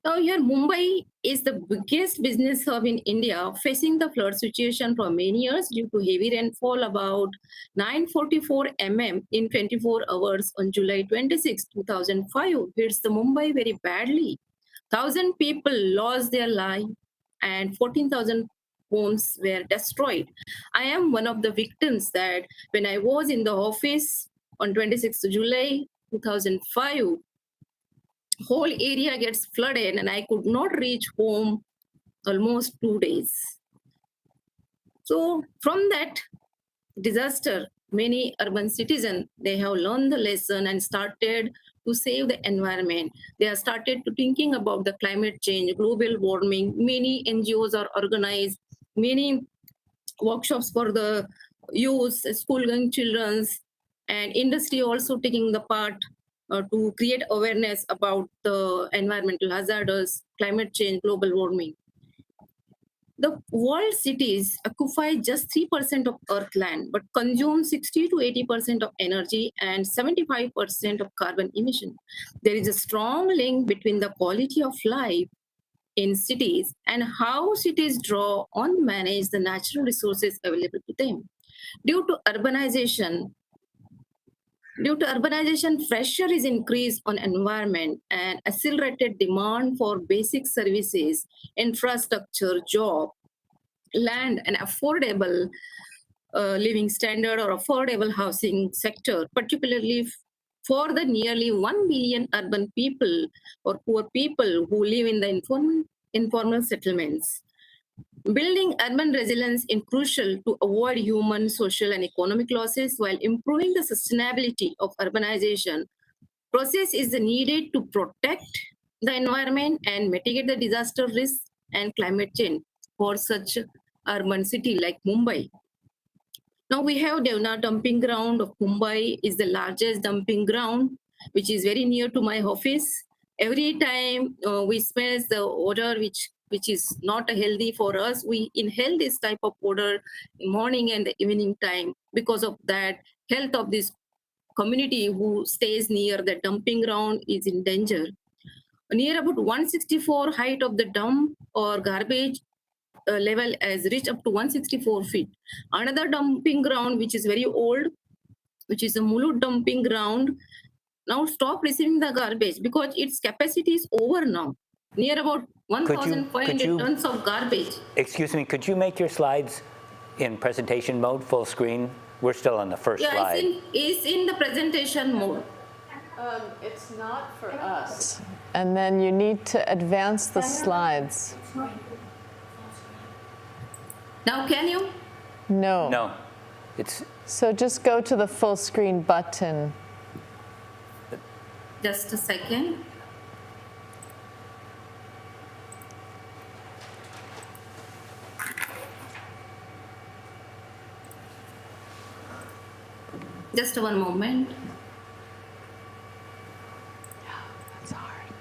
Now here, Mumbai is the biggest business hub in India, facing the flood situation for many years due to heavy rainfall, about 944 mm in 24 hours on July 26, 2005, hits the Mumbai very badly. 1,000 people lost their life and 14,000 homes were destroyed. I am one of the victims that when I was in the office on 26th July 2005, whole area gets flooded and I could not reach home almost 2 days. So from that disaster, many urban citizens, they have learned the lesson and started to save the environment. They have started to thinking about the climate change, global warming. Many NGOs are organized. many workshops for the youth, school-going children, and industry also taking the part to create awareness about the environmental hazards, climate change, global warming. The world cities occupy just 3% of Earth land, but consume 60 to 80% of energy and 75% of carbon emission. There is a strong link between the quality of life in cities and how cities draw on manage the natural resources available to them. Due to urbanization, pressure is increased on environment and accelerated demand for basic services, infrastructure, job, land, and affordable living standard or affordable housing sector, particularly for the nearly 1 billion urban people or poor people who live in the informal settlements. Building urban resilience is crucial to avoid human, social, and economic losses while improving the sustainability of urbanization. Process is needed to protect the environment and mitigate the disaster risk and climate change for such urban city like Mumbai. Now we have Devna dumping ground of Mumbai is the largest dumping ground, which is very near to my office. Every time we smell the odor, which is not healthy for us, we inhale this type of odor in morning and the evening time. Because of that, health of this community who stays near the dumping ground is in danger. Near about 164 height of the dump or garbage level has reached up to 164 feet. Another dumping ground, which is very old, which is a Mulut dumping ground, now stop receiving the garbage because its capacity is over now. Near about 1,500 tons of garbage. Excuse me, could you make your slides in presentation mode, full screen? We're still on the first slide. It's in the presentation mode. It's not for us. And then you need to advance the slides. Now can you? No. No. It's So just go to the full screen button. Just a second. Just one moment. That's hard.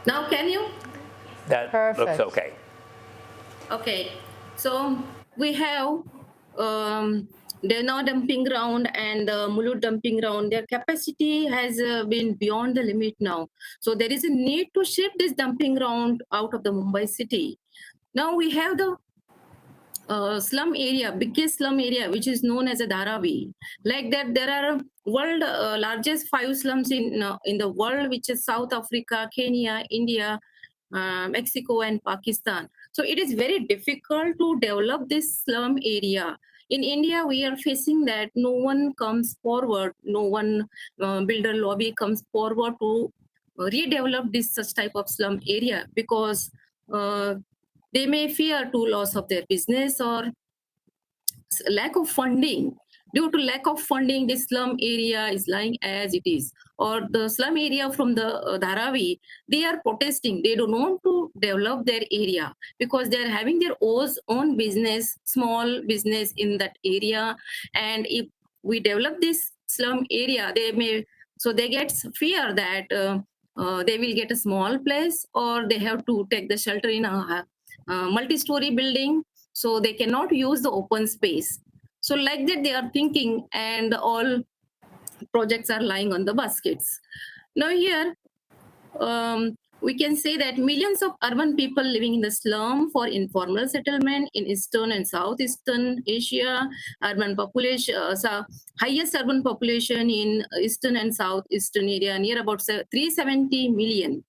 Now can you? that Perfect. looks okay. Okay. So we have Dena dumping ground and Mulut dumping ground. Their capacity has been beyond the limit now. So there is a need to shift this dumping ground out of the Mumbai city. Now we have the slum area, biggest slum area, which is known as a Dharavi. Like that, there are world largest 5 slums in the world, which is South Africa, Kenya, India, Mexico, and Pakistan. So it is very difficult to develop this slum area. In India, we are facing that no one comes forward, no one builder lobby comes forward to redevelop this such type of slum area because they may fear to loss of their business or lack of funding. Due to lack of funding, the slum area is lying as it is. Or the slum area from the Dharavi, they are protesting. They don't want to develop their area because they are having their own business, small business in that area. And if we develop this slum area, they get fear that they will get a small place or they have to take the shelter in a multi-story building. So they cannot use the open space. So like that, they are thinking, and all projects are lying on the baskets. Now here, we can say that millions of urban people living in the slum for informal settlement in Eastern and Southeastern Asia, urban population, highest urban population in Eastern and Southeastern area, near about 370 million.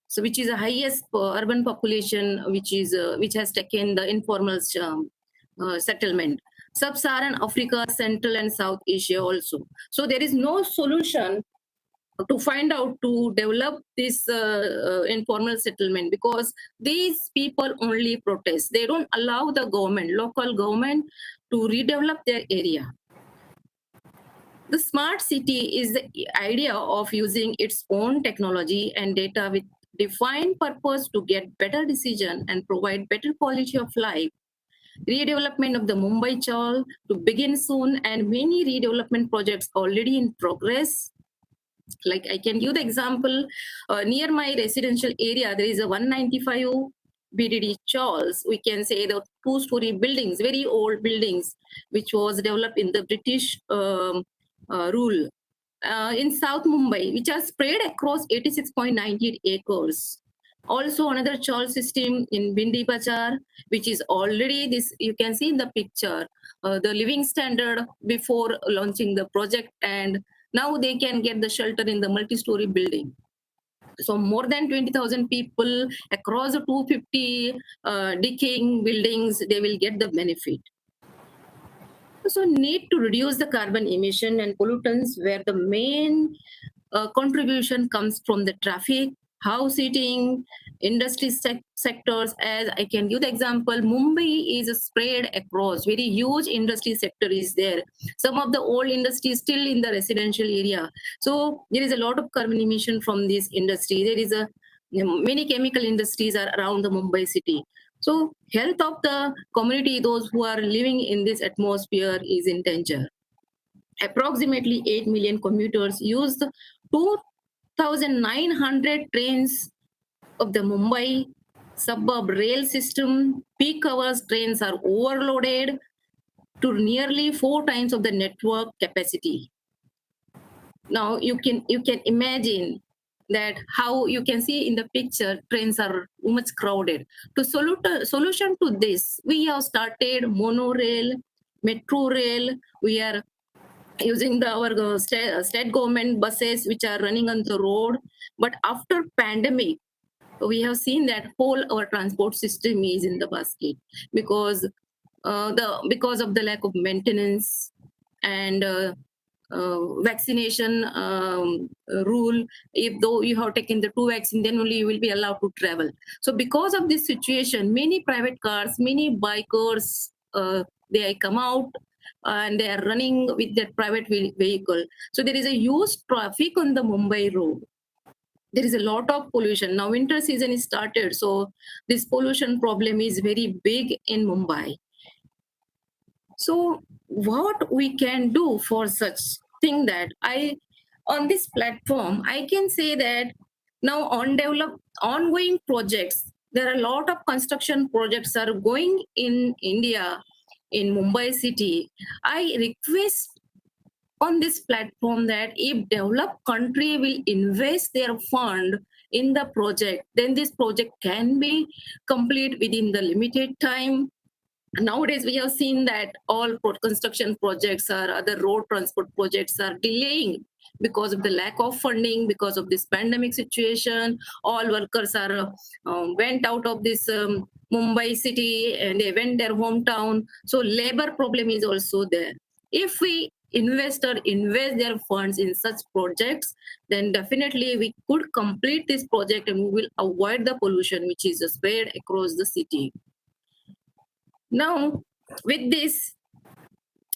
So which is the highest urban population which has taken the informal settlement. Sub-Saharan Africa, Central and South Asia also. So there is no solution to find out to develop this informal settlement, because these people only protest. They don't allow the government, local government, to redevelop their area. The smart city is the idea of using its own technology and data with defined purpose to get better decision and provide better quality of life. Redevelopment of the Mumbai Chaud to begin soon, and many redevelopment projects already in progress. Like I can give the example, near my residential area, there is a 195 BDD Charles. We can say the 2-story buildings, very old buildings, which was developed in the British rule in South Mumbai, which are spread across 86.98 acres. Also another Charles system in Bindi Bazar, which is already this, you can see in the picture, the living standard before launching the project, and now they can get the shelter in the multi-story building. So more than 20,000 people across the 250 decaying buildings, they will get the benefit. So need to reduce the carbon emission and pollutants, where the main contribution comes from the traffic, house heating, industry sectors. As I can give the example, Mumbai is spread across, very huge industry sector is there. Some of the old industries still in the residential area. So there is a lot of carbon emission from this industry. There is many chemical industries are around the Mumbai city. So health of the community, those who are living in this atmosphere, is in danger. Approximately 8 million commuters use the 2,900 trains of the Mumbai suburb rail system. Peak hours trains are overloaded to nearly 4 times of the network capacity. Now you can imagine that how you can see in the picture, trains are much crowded. To solution to this, we have started monorail, metro rail. We are using our state government buses which are running on the road. But after pandemic, we have seen that whole our transport system is in the basket, because of the lack of maintenance and vaccination rule. If though you have taken the 2 vaccine, then only you will be allowed to travel. So because of this situation, many private cars, many bikers, they come out and they are running with their private vehicle. So there is a huge traffic on the Mumbai road. There is a lot of pollution. Now winter season is started, so this pollution problem is very big in Mumbai. So what we can do for such thing, that on this platform, I can say that now ongoing projects, there are a lot of construction projects are going in India, in Mumbai city. I request on this platform that if developed country will invest their fund in the project, then this project can be complete within the limited time. Nowadays, we have seen that all construction projects or other road transport projects are delaying because of the lack of funding, because of this pandemic situation. All workers are went out of this Mumbai city and they went their hometown. So labor problem is also there. If we invest their funds in such projects, then definitely we could complete this project and we will avoid the pollution which is spread across the city. Now, with this,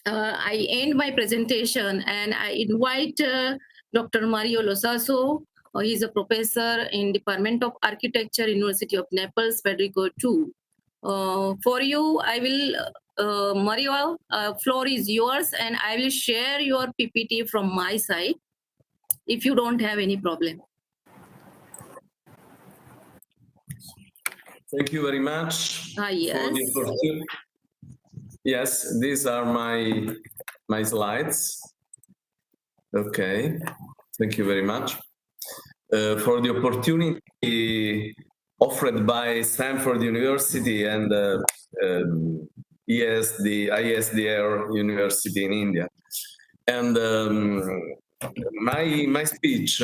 I end my presentation and I invite Dr. Mario Losasso. He is a professor in Department of Architecture, University of Naples, Federico II. For you, I will, Mario, floor is yours, and I will share your PPT from my side, if you don't have any problem. Thank you very much Yes. for the opportunity. Yes, these are my slides. Okay, thank you very much for the opportunity offered by Stanford University and ISDR University in India. And my speech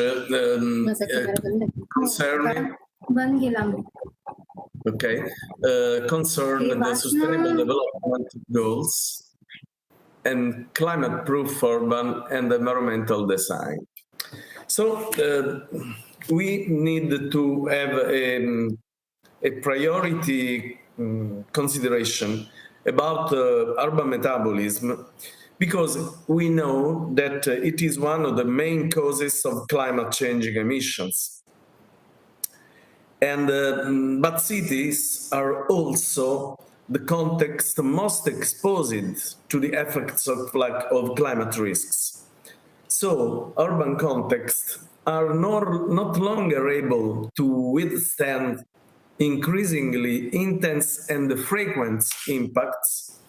concerning concern the sustainable development goals and climate-proof urban and environmental design. So we need to have a priority consideration about urban metabolism, because we know that it is one of the main causes of climate changing emissions. And but cities are also the context most exposed to the effects of climate risks. So urban contexts are not longer able to withstand increasingly intense and frequent impacts,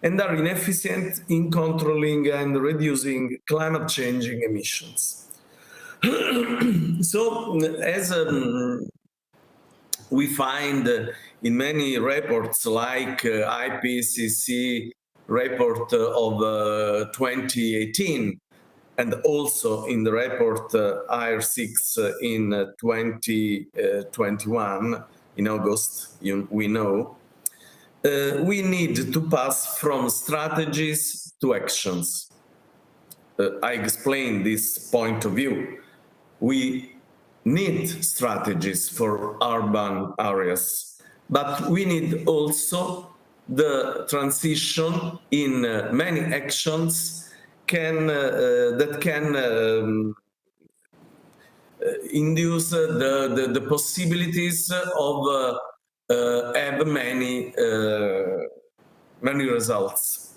and are inefficient in controlling and reducing climate changing emissions. So as we find in many reports, like IPCC report of 2018, and also in the report IR6 in 2021, in August, we know, we need to pass from strategies to actions. I explained this point of view. We need strategies for urban areas, but we need also the transition in many actions that can induce the possibilities of have many results.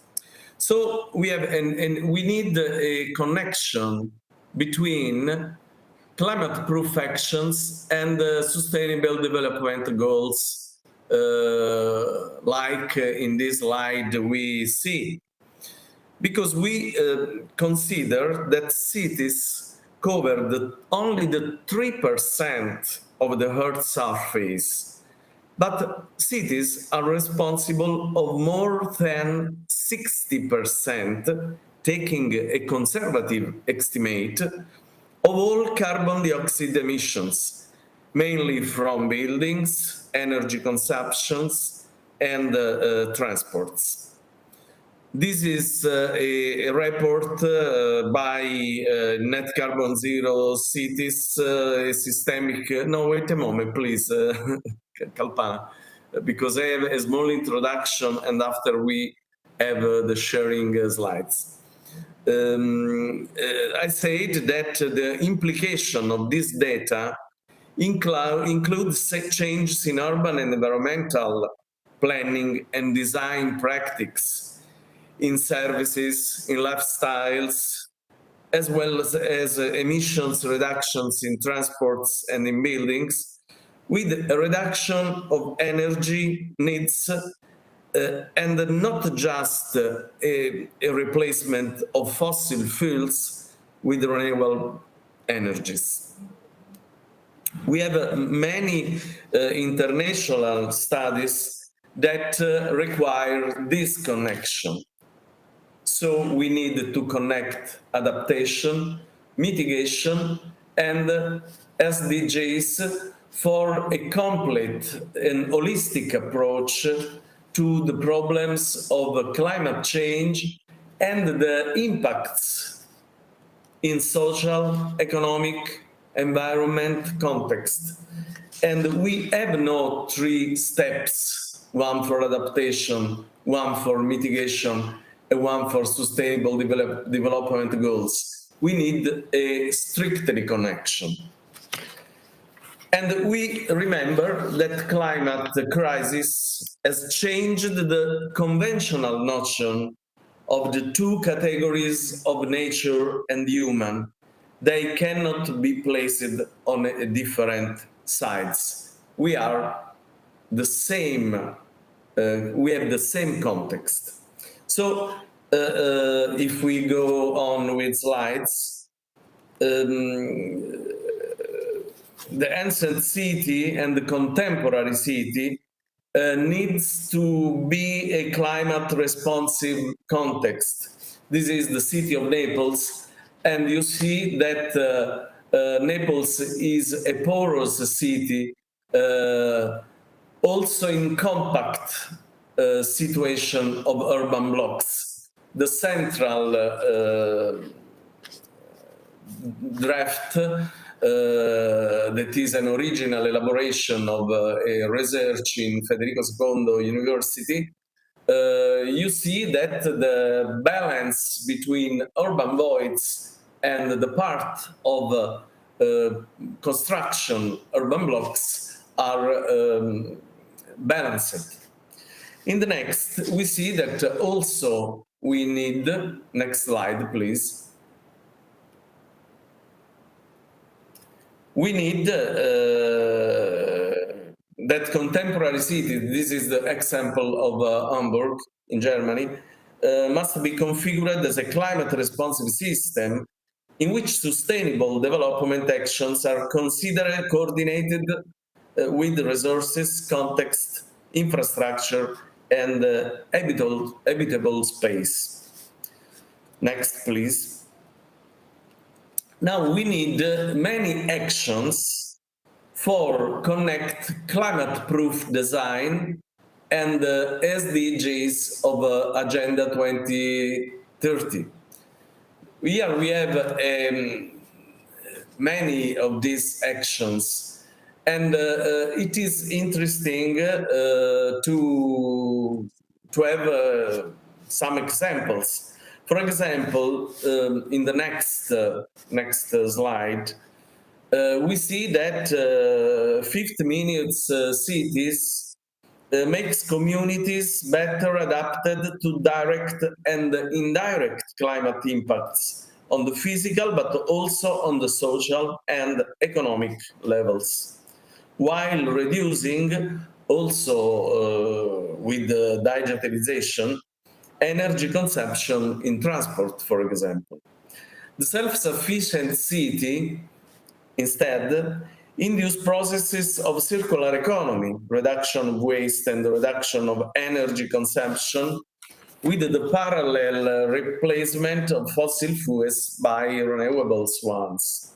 So we have, and we need a connection between climate-proof actions and sustainable development goals, like in this slide we see. Because we consider that cities cover only the 3% of the Earth's surface, but cities are responsible of more than 60%, taking a conservative estimate, of all carbon dioxide emissions, mainly from buildings, energy consumptions, and transports. This is a report by Net Carbon Zero Cities, a systemic... No, wait a moment, please, Kalpana, because I have a small introduction and after we have the sharing slides. I said that the implication of this data includes changes in urban and environmental planning and design practices, in services, in lifestyles, as well as emissions reductions in transports and in buildings, with a reduction of energy needs and not just a replacement of fossil fuels with renewable energies. We have many international studies that require this connection. So we need to connect adaptation, mitigation, and SDGs for a complete and holistic approach to the problems of climate change and the impacts in social, economic, environment context. And we have no 3 steps, one for adaptation, one for mitigation, and one for sustainable development goals. We need a strictly connection. And we remember that climate crisis has changed the conventional notion of the 2 categories of nature and human. They cannot be placed on different sides. We are the same, we have the same context. So if we go on with slides, the ancient city and the contemporary city needs to be a climate responsive context. This is the city of Naples, and you see that Naples is a porous city, also in compact situation of urban blocks. The central draft that is an original elaboration of a research in Federico II University, you see that the balance between urban voids and the part of construction urban blocks are balanced. In the next, we see that also we need, next slide please, we need that contemporary cities, this is the example of Hamburg in Germany, must be configured as a climate-responsive system in which sustainable development actions are considered, coordinated with resources, context, infrastructure, and habitable space. Next, please. Now we need many actions for connect climate-proof design and the SDGs of Agenda 2030. Here we have many of these actions, and it is interesting to have some examples. For example, in the next slide, we see that 50 minutes cities makes communities better adapted to direct and indirect climate impacts on the physical, but also on the social and economic levels, while reducing also with the digitalization energy consumption in transport, for example. The self-sufficient city, instead, induce processes of circular economy, reduction of waste and reduction of energy consumption, with the parallel replacement of fossil fuels by renewable ones.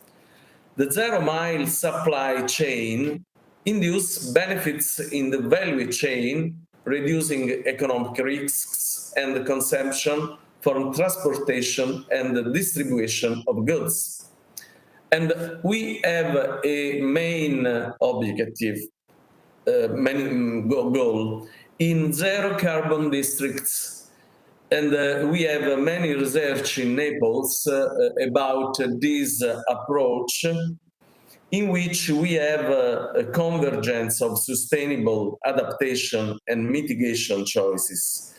The zero-mile supply chain induce benefits in the value chain, reducing economic risks and consumption from transportation and the distribution of goods. And we have a main objective, goal in zero carbon districts. And we have many research in Naples about this approach, in which we have a convergence of sustainable adaptation and mitigation choices.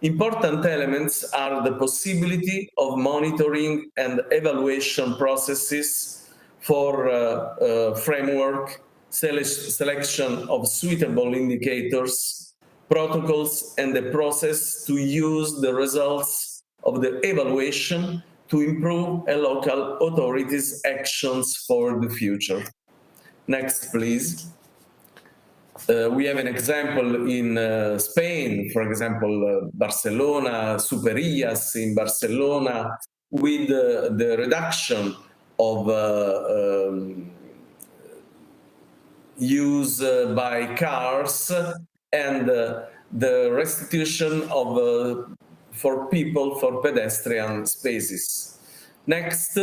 Important elements are the possibility of monitoring and evaluation processes for framework, selection of suitable indicators, protocols, and the process to use the results of the evaluation to improve a local authorities' actions for the future. Next, please. We have an example in Spain, for example, Barcelona, Superillas in Barcelona, with the reduction of use by cars and the restitution of for people, for pedestrian spaces. Next,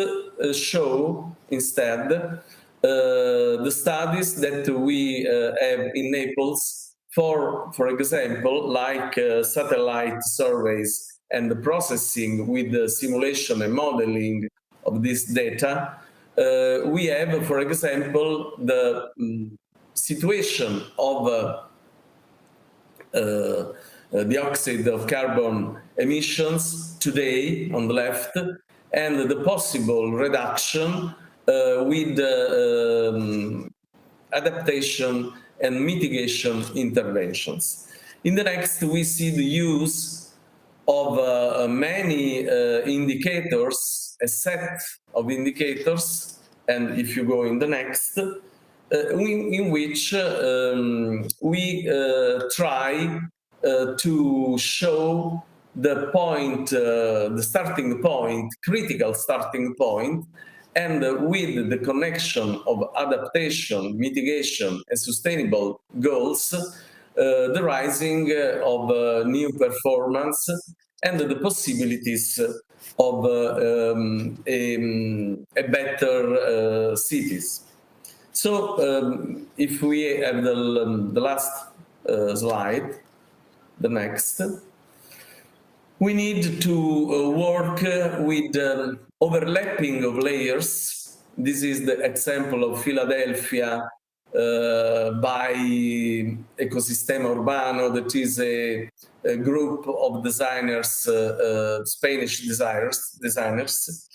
show instead the studies that we have in Naples for example, like satellite surveys and the processing with the simulation and modeling of this data. We have, for example, the situation of dioxide of carbon emissions today on the left, and the possible reduction with adaptation and mitigation interventions. In the next, we see the use of many indicators, a set of indicators, and if you go in the next, in which we try to show the point, the starting point, critical starting point, and with the connection of adaptation, mitigation, and sustainable goals, the rising of new performance and the possibilities of a better cities. So if we have the last slide, the next, we need to work with overlapping of layers. This is the example of Philadelphia by Ecosistema Urbano, that is a group of designers, Spanish designers.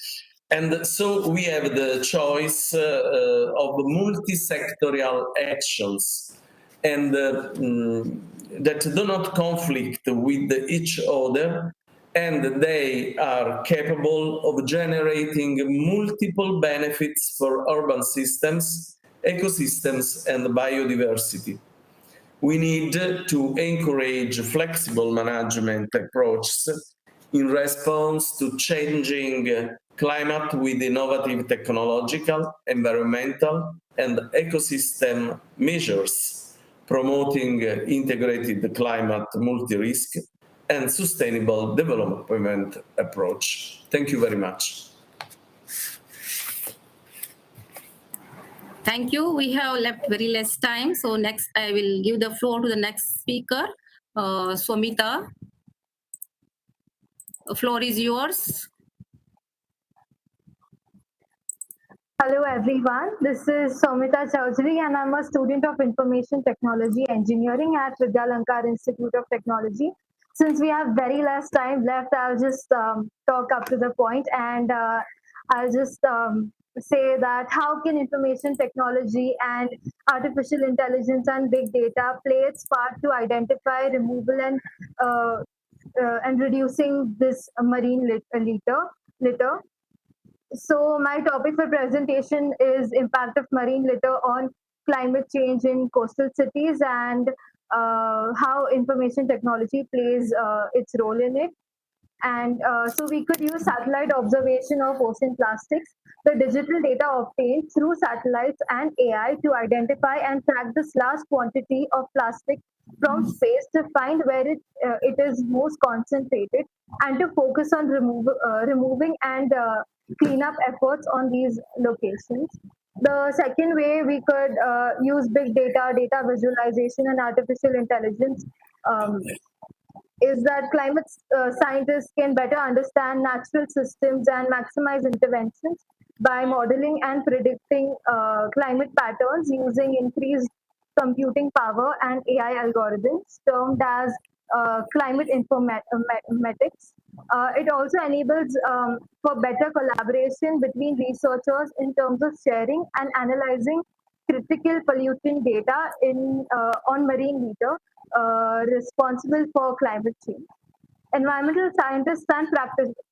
And so we have the choice of multi-sectoral actions, and that do not conflict with each other, and they are capable of generating multiple benefits for urban systems, ecosystems, and biodiversity. We need to encourage flexible management approaches in response to changing climate with innovative technological, environmental, and ecosystem measures, promoting integrated climate multi-risk and sustainable development approach. Thank you very much. Thank you. We have left very less time. So next, I will give the floor to the next speaker, Somita. The floor is yours. Hello everyone, this is Somita Chaudhari and I'm a student of Information Technology Engineering at Vidyalankar Institute of Technology. Since we have very less time left, I'll just talk up to the point, and I'll just say that how can information technology and artificial intelligence and big data play its part to identify, removal, and reducing this marine litter. So my topic for presentation is impact of marine litter on climate change in coastal cities, and how information technology plays its role in it. And so we could use satellite observation of ocean plastics, the digital data obtained through satellites and AI to identify and track this large quantity of plastic from space to find where it is most concentrated, and to focus on removing and cleanup efforts on these locations. The second way we could use big data, data visualization, and artificial intelligence is that climate scientists can better understand natural systems and maximize interventions by modeling and predicting climate patterns using increased computing power and AI algorithms termed as climate informatics. It also enables for better collaboration between researchers in terms of sharing and analyzing critical pollutant data on marine litter responsible for climate change. Environmental scientists and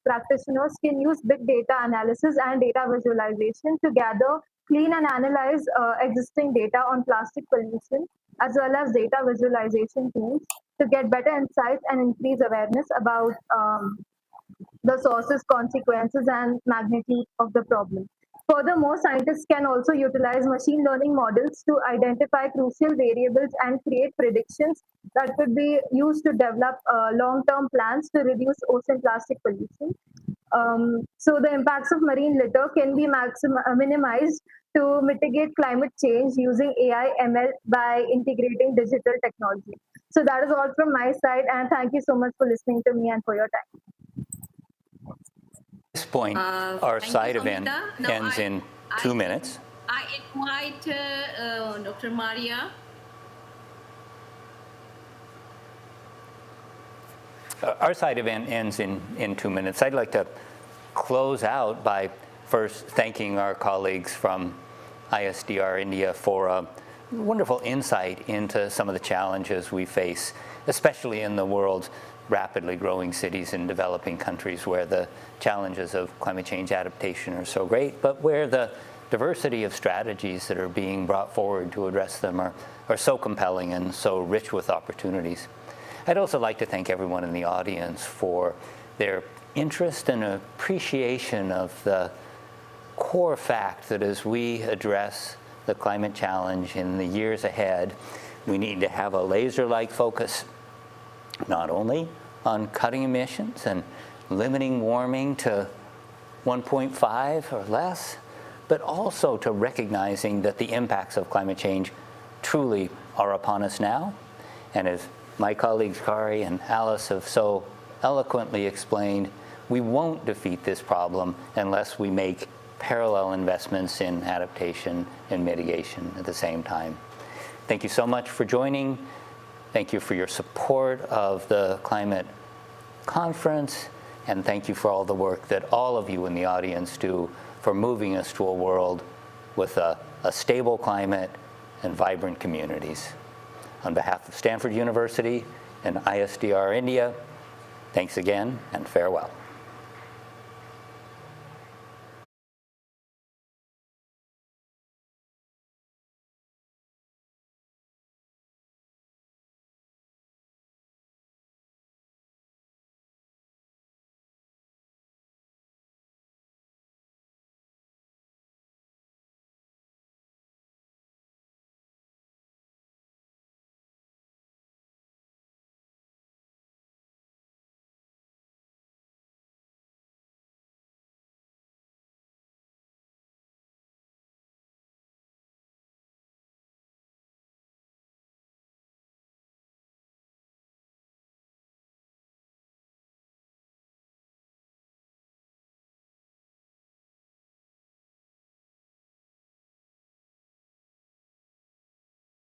practitioners can use big data analysis and data visualization to gather, clean, and analyze existing data on plastic pollution, as well as data visualization tools to get better insights and increase awareness about the sources, consequences, and magnitude of the problem. Furthermore, scientists can also utilize machine learning models to identify crucial variables and create predictions that could be used to develop long-term plans to reduce ocean plastic pollution. So the impacts of marine litter can be minimized to mitigate climate change using AI ML by integrating digital technology. So that is all from my side, and thank you so much for listening to me and for your time. At this point, our side event ends in 2 minutes. I invite Dr. Maria. Our side event ends in 2 minutes. I'd like to close out by first thanking our colleagues from ISDR India for a wonderful insight into some of the challenges we face, especially in the world's rapidly growing cities in developing countries where the challenges of climate change adaptation are so great, but where the diversity of strategies that are being brought forward to address them are so compelling and so rich with opportunities. I'd also like to thank everyone in the audience for their interest and appreciation of the core fact that as we address the climate challenge in the years ahead, we need to have a laser-like focus not only on cutting emissions and limiting warming to 1.5 or less, but also to recognizing that the impacts of climate change truly are upon us now. And as my colleagues Kari and Alice have so eloquently explained, we won't defeat this problem unless we make parallel investments in adaptation and mitigation at the same time. Thank you so much for joining. Thank you for your support of the climate conference, and thank you for all the work that all of you in the audience do for moving us to a world with a stable climate and vibrant communities. On behalf of Stanford University and ISDR India, thanks again and farewell.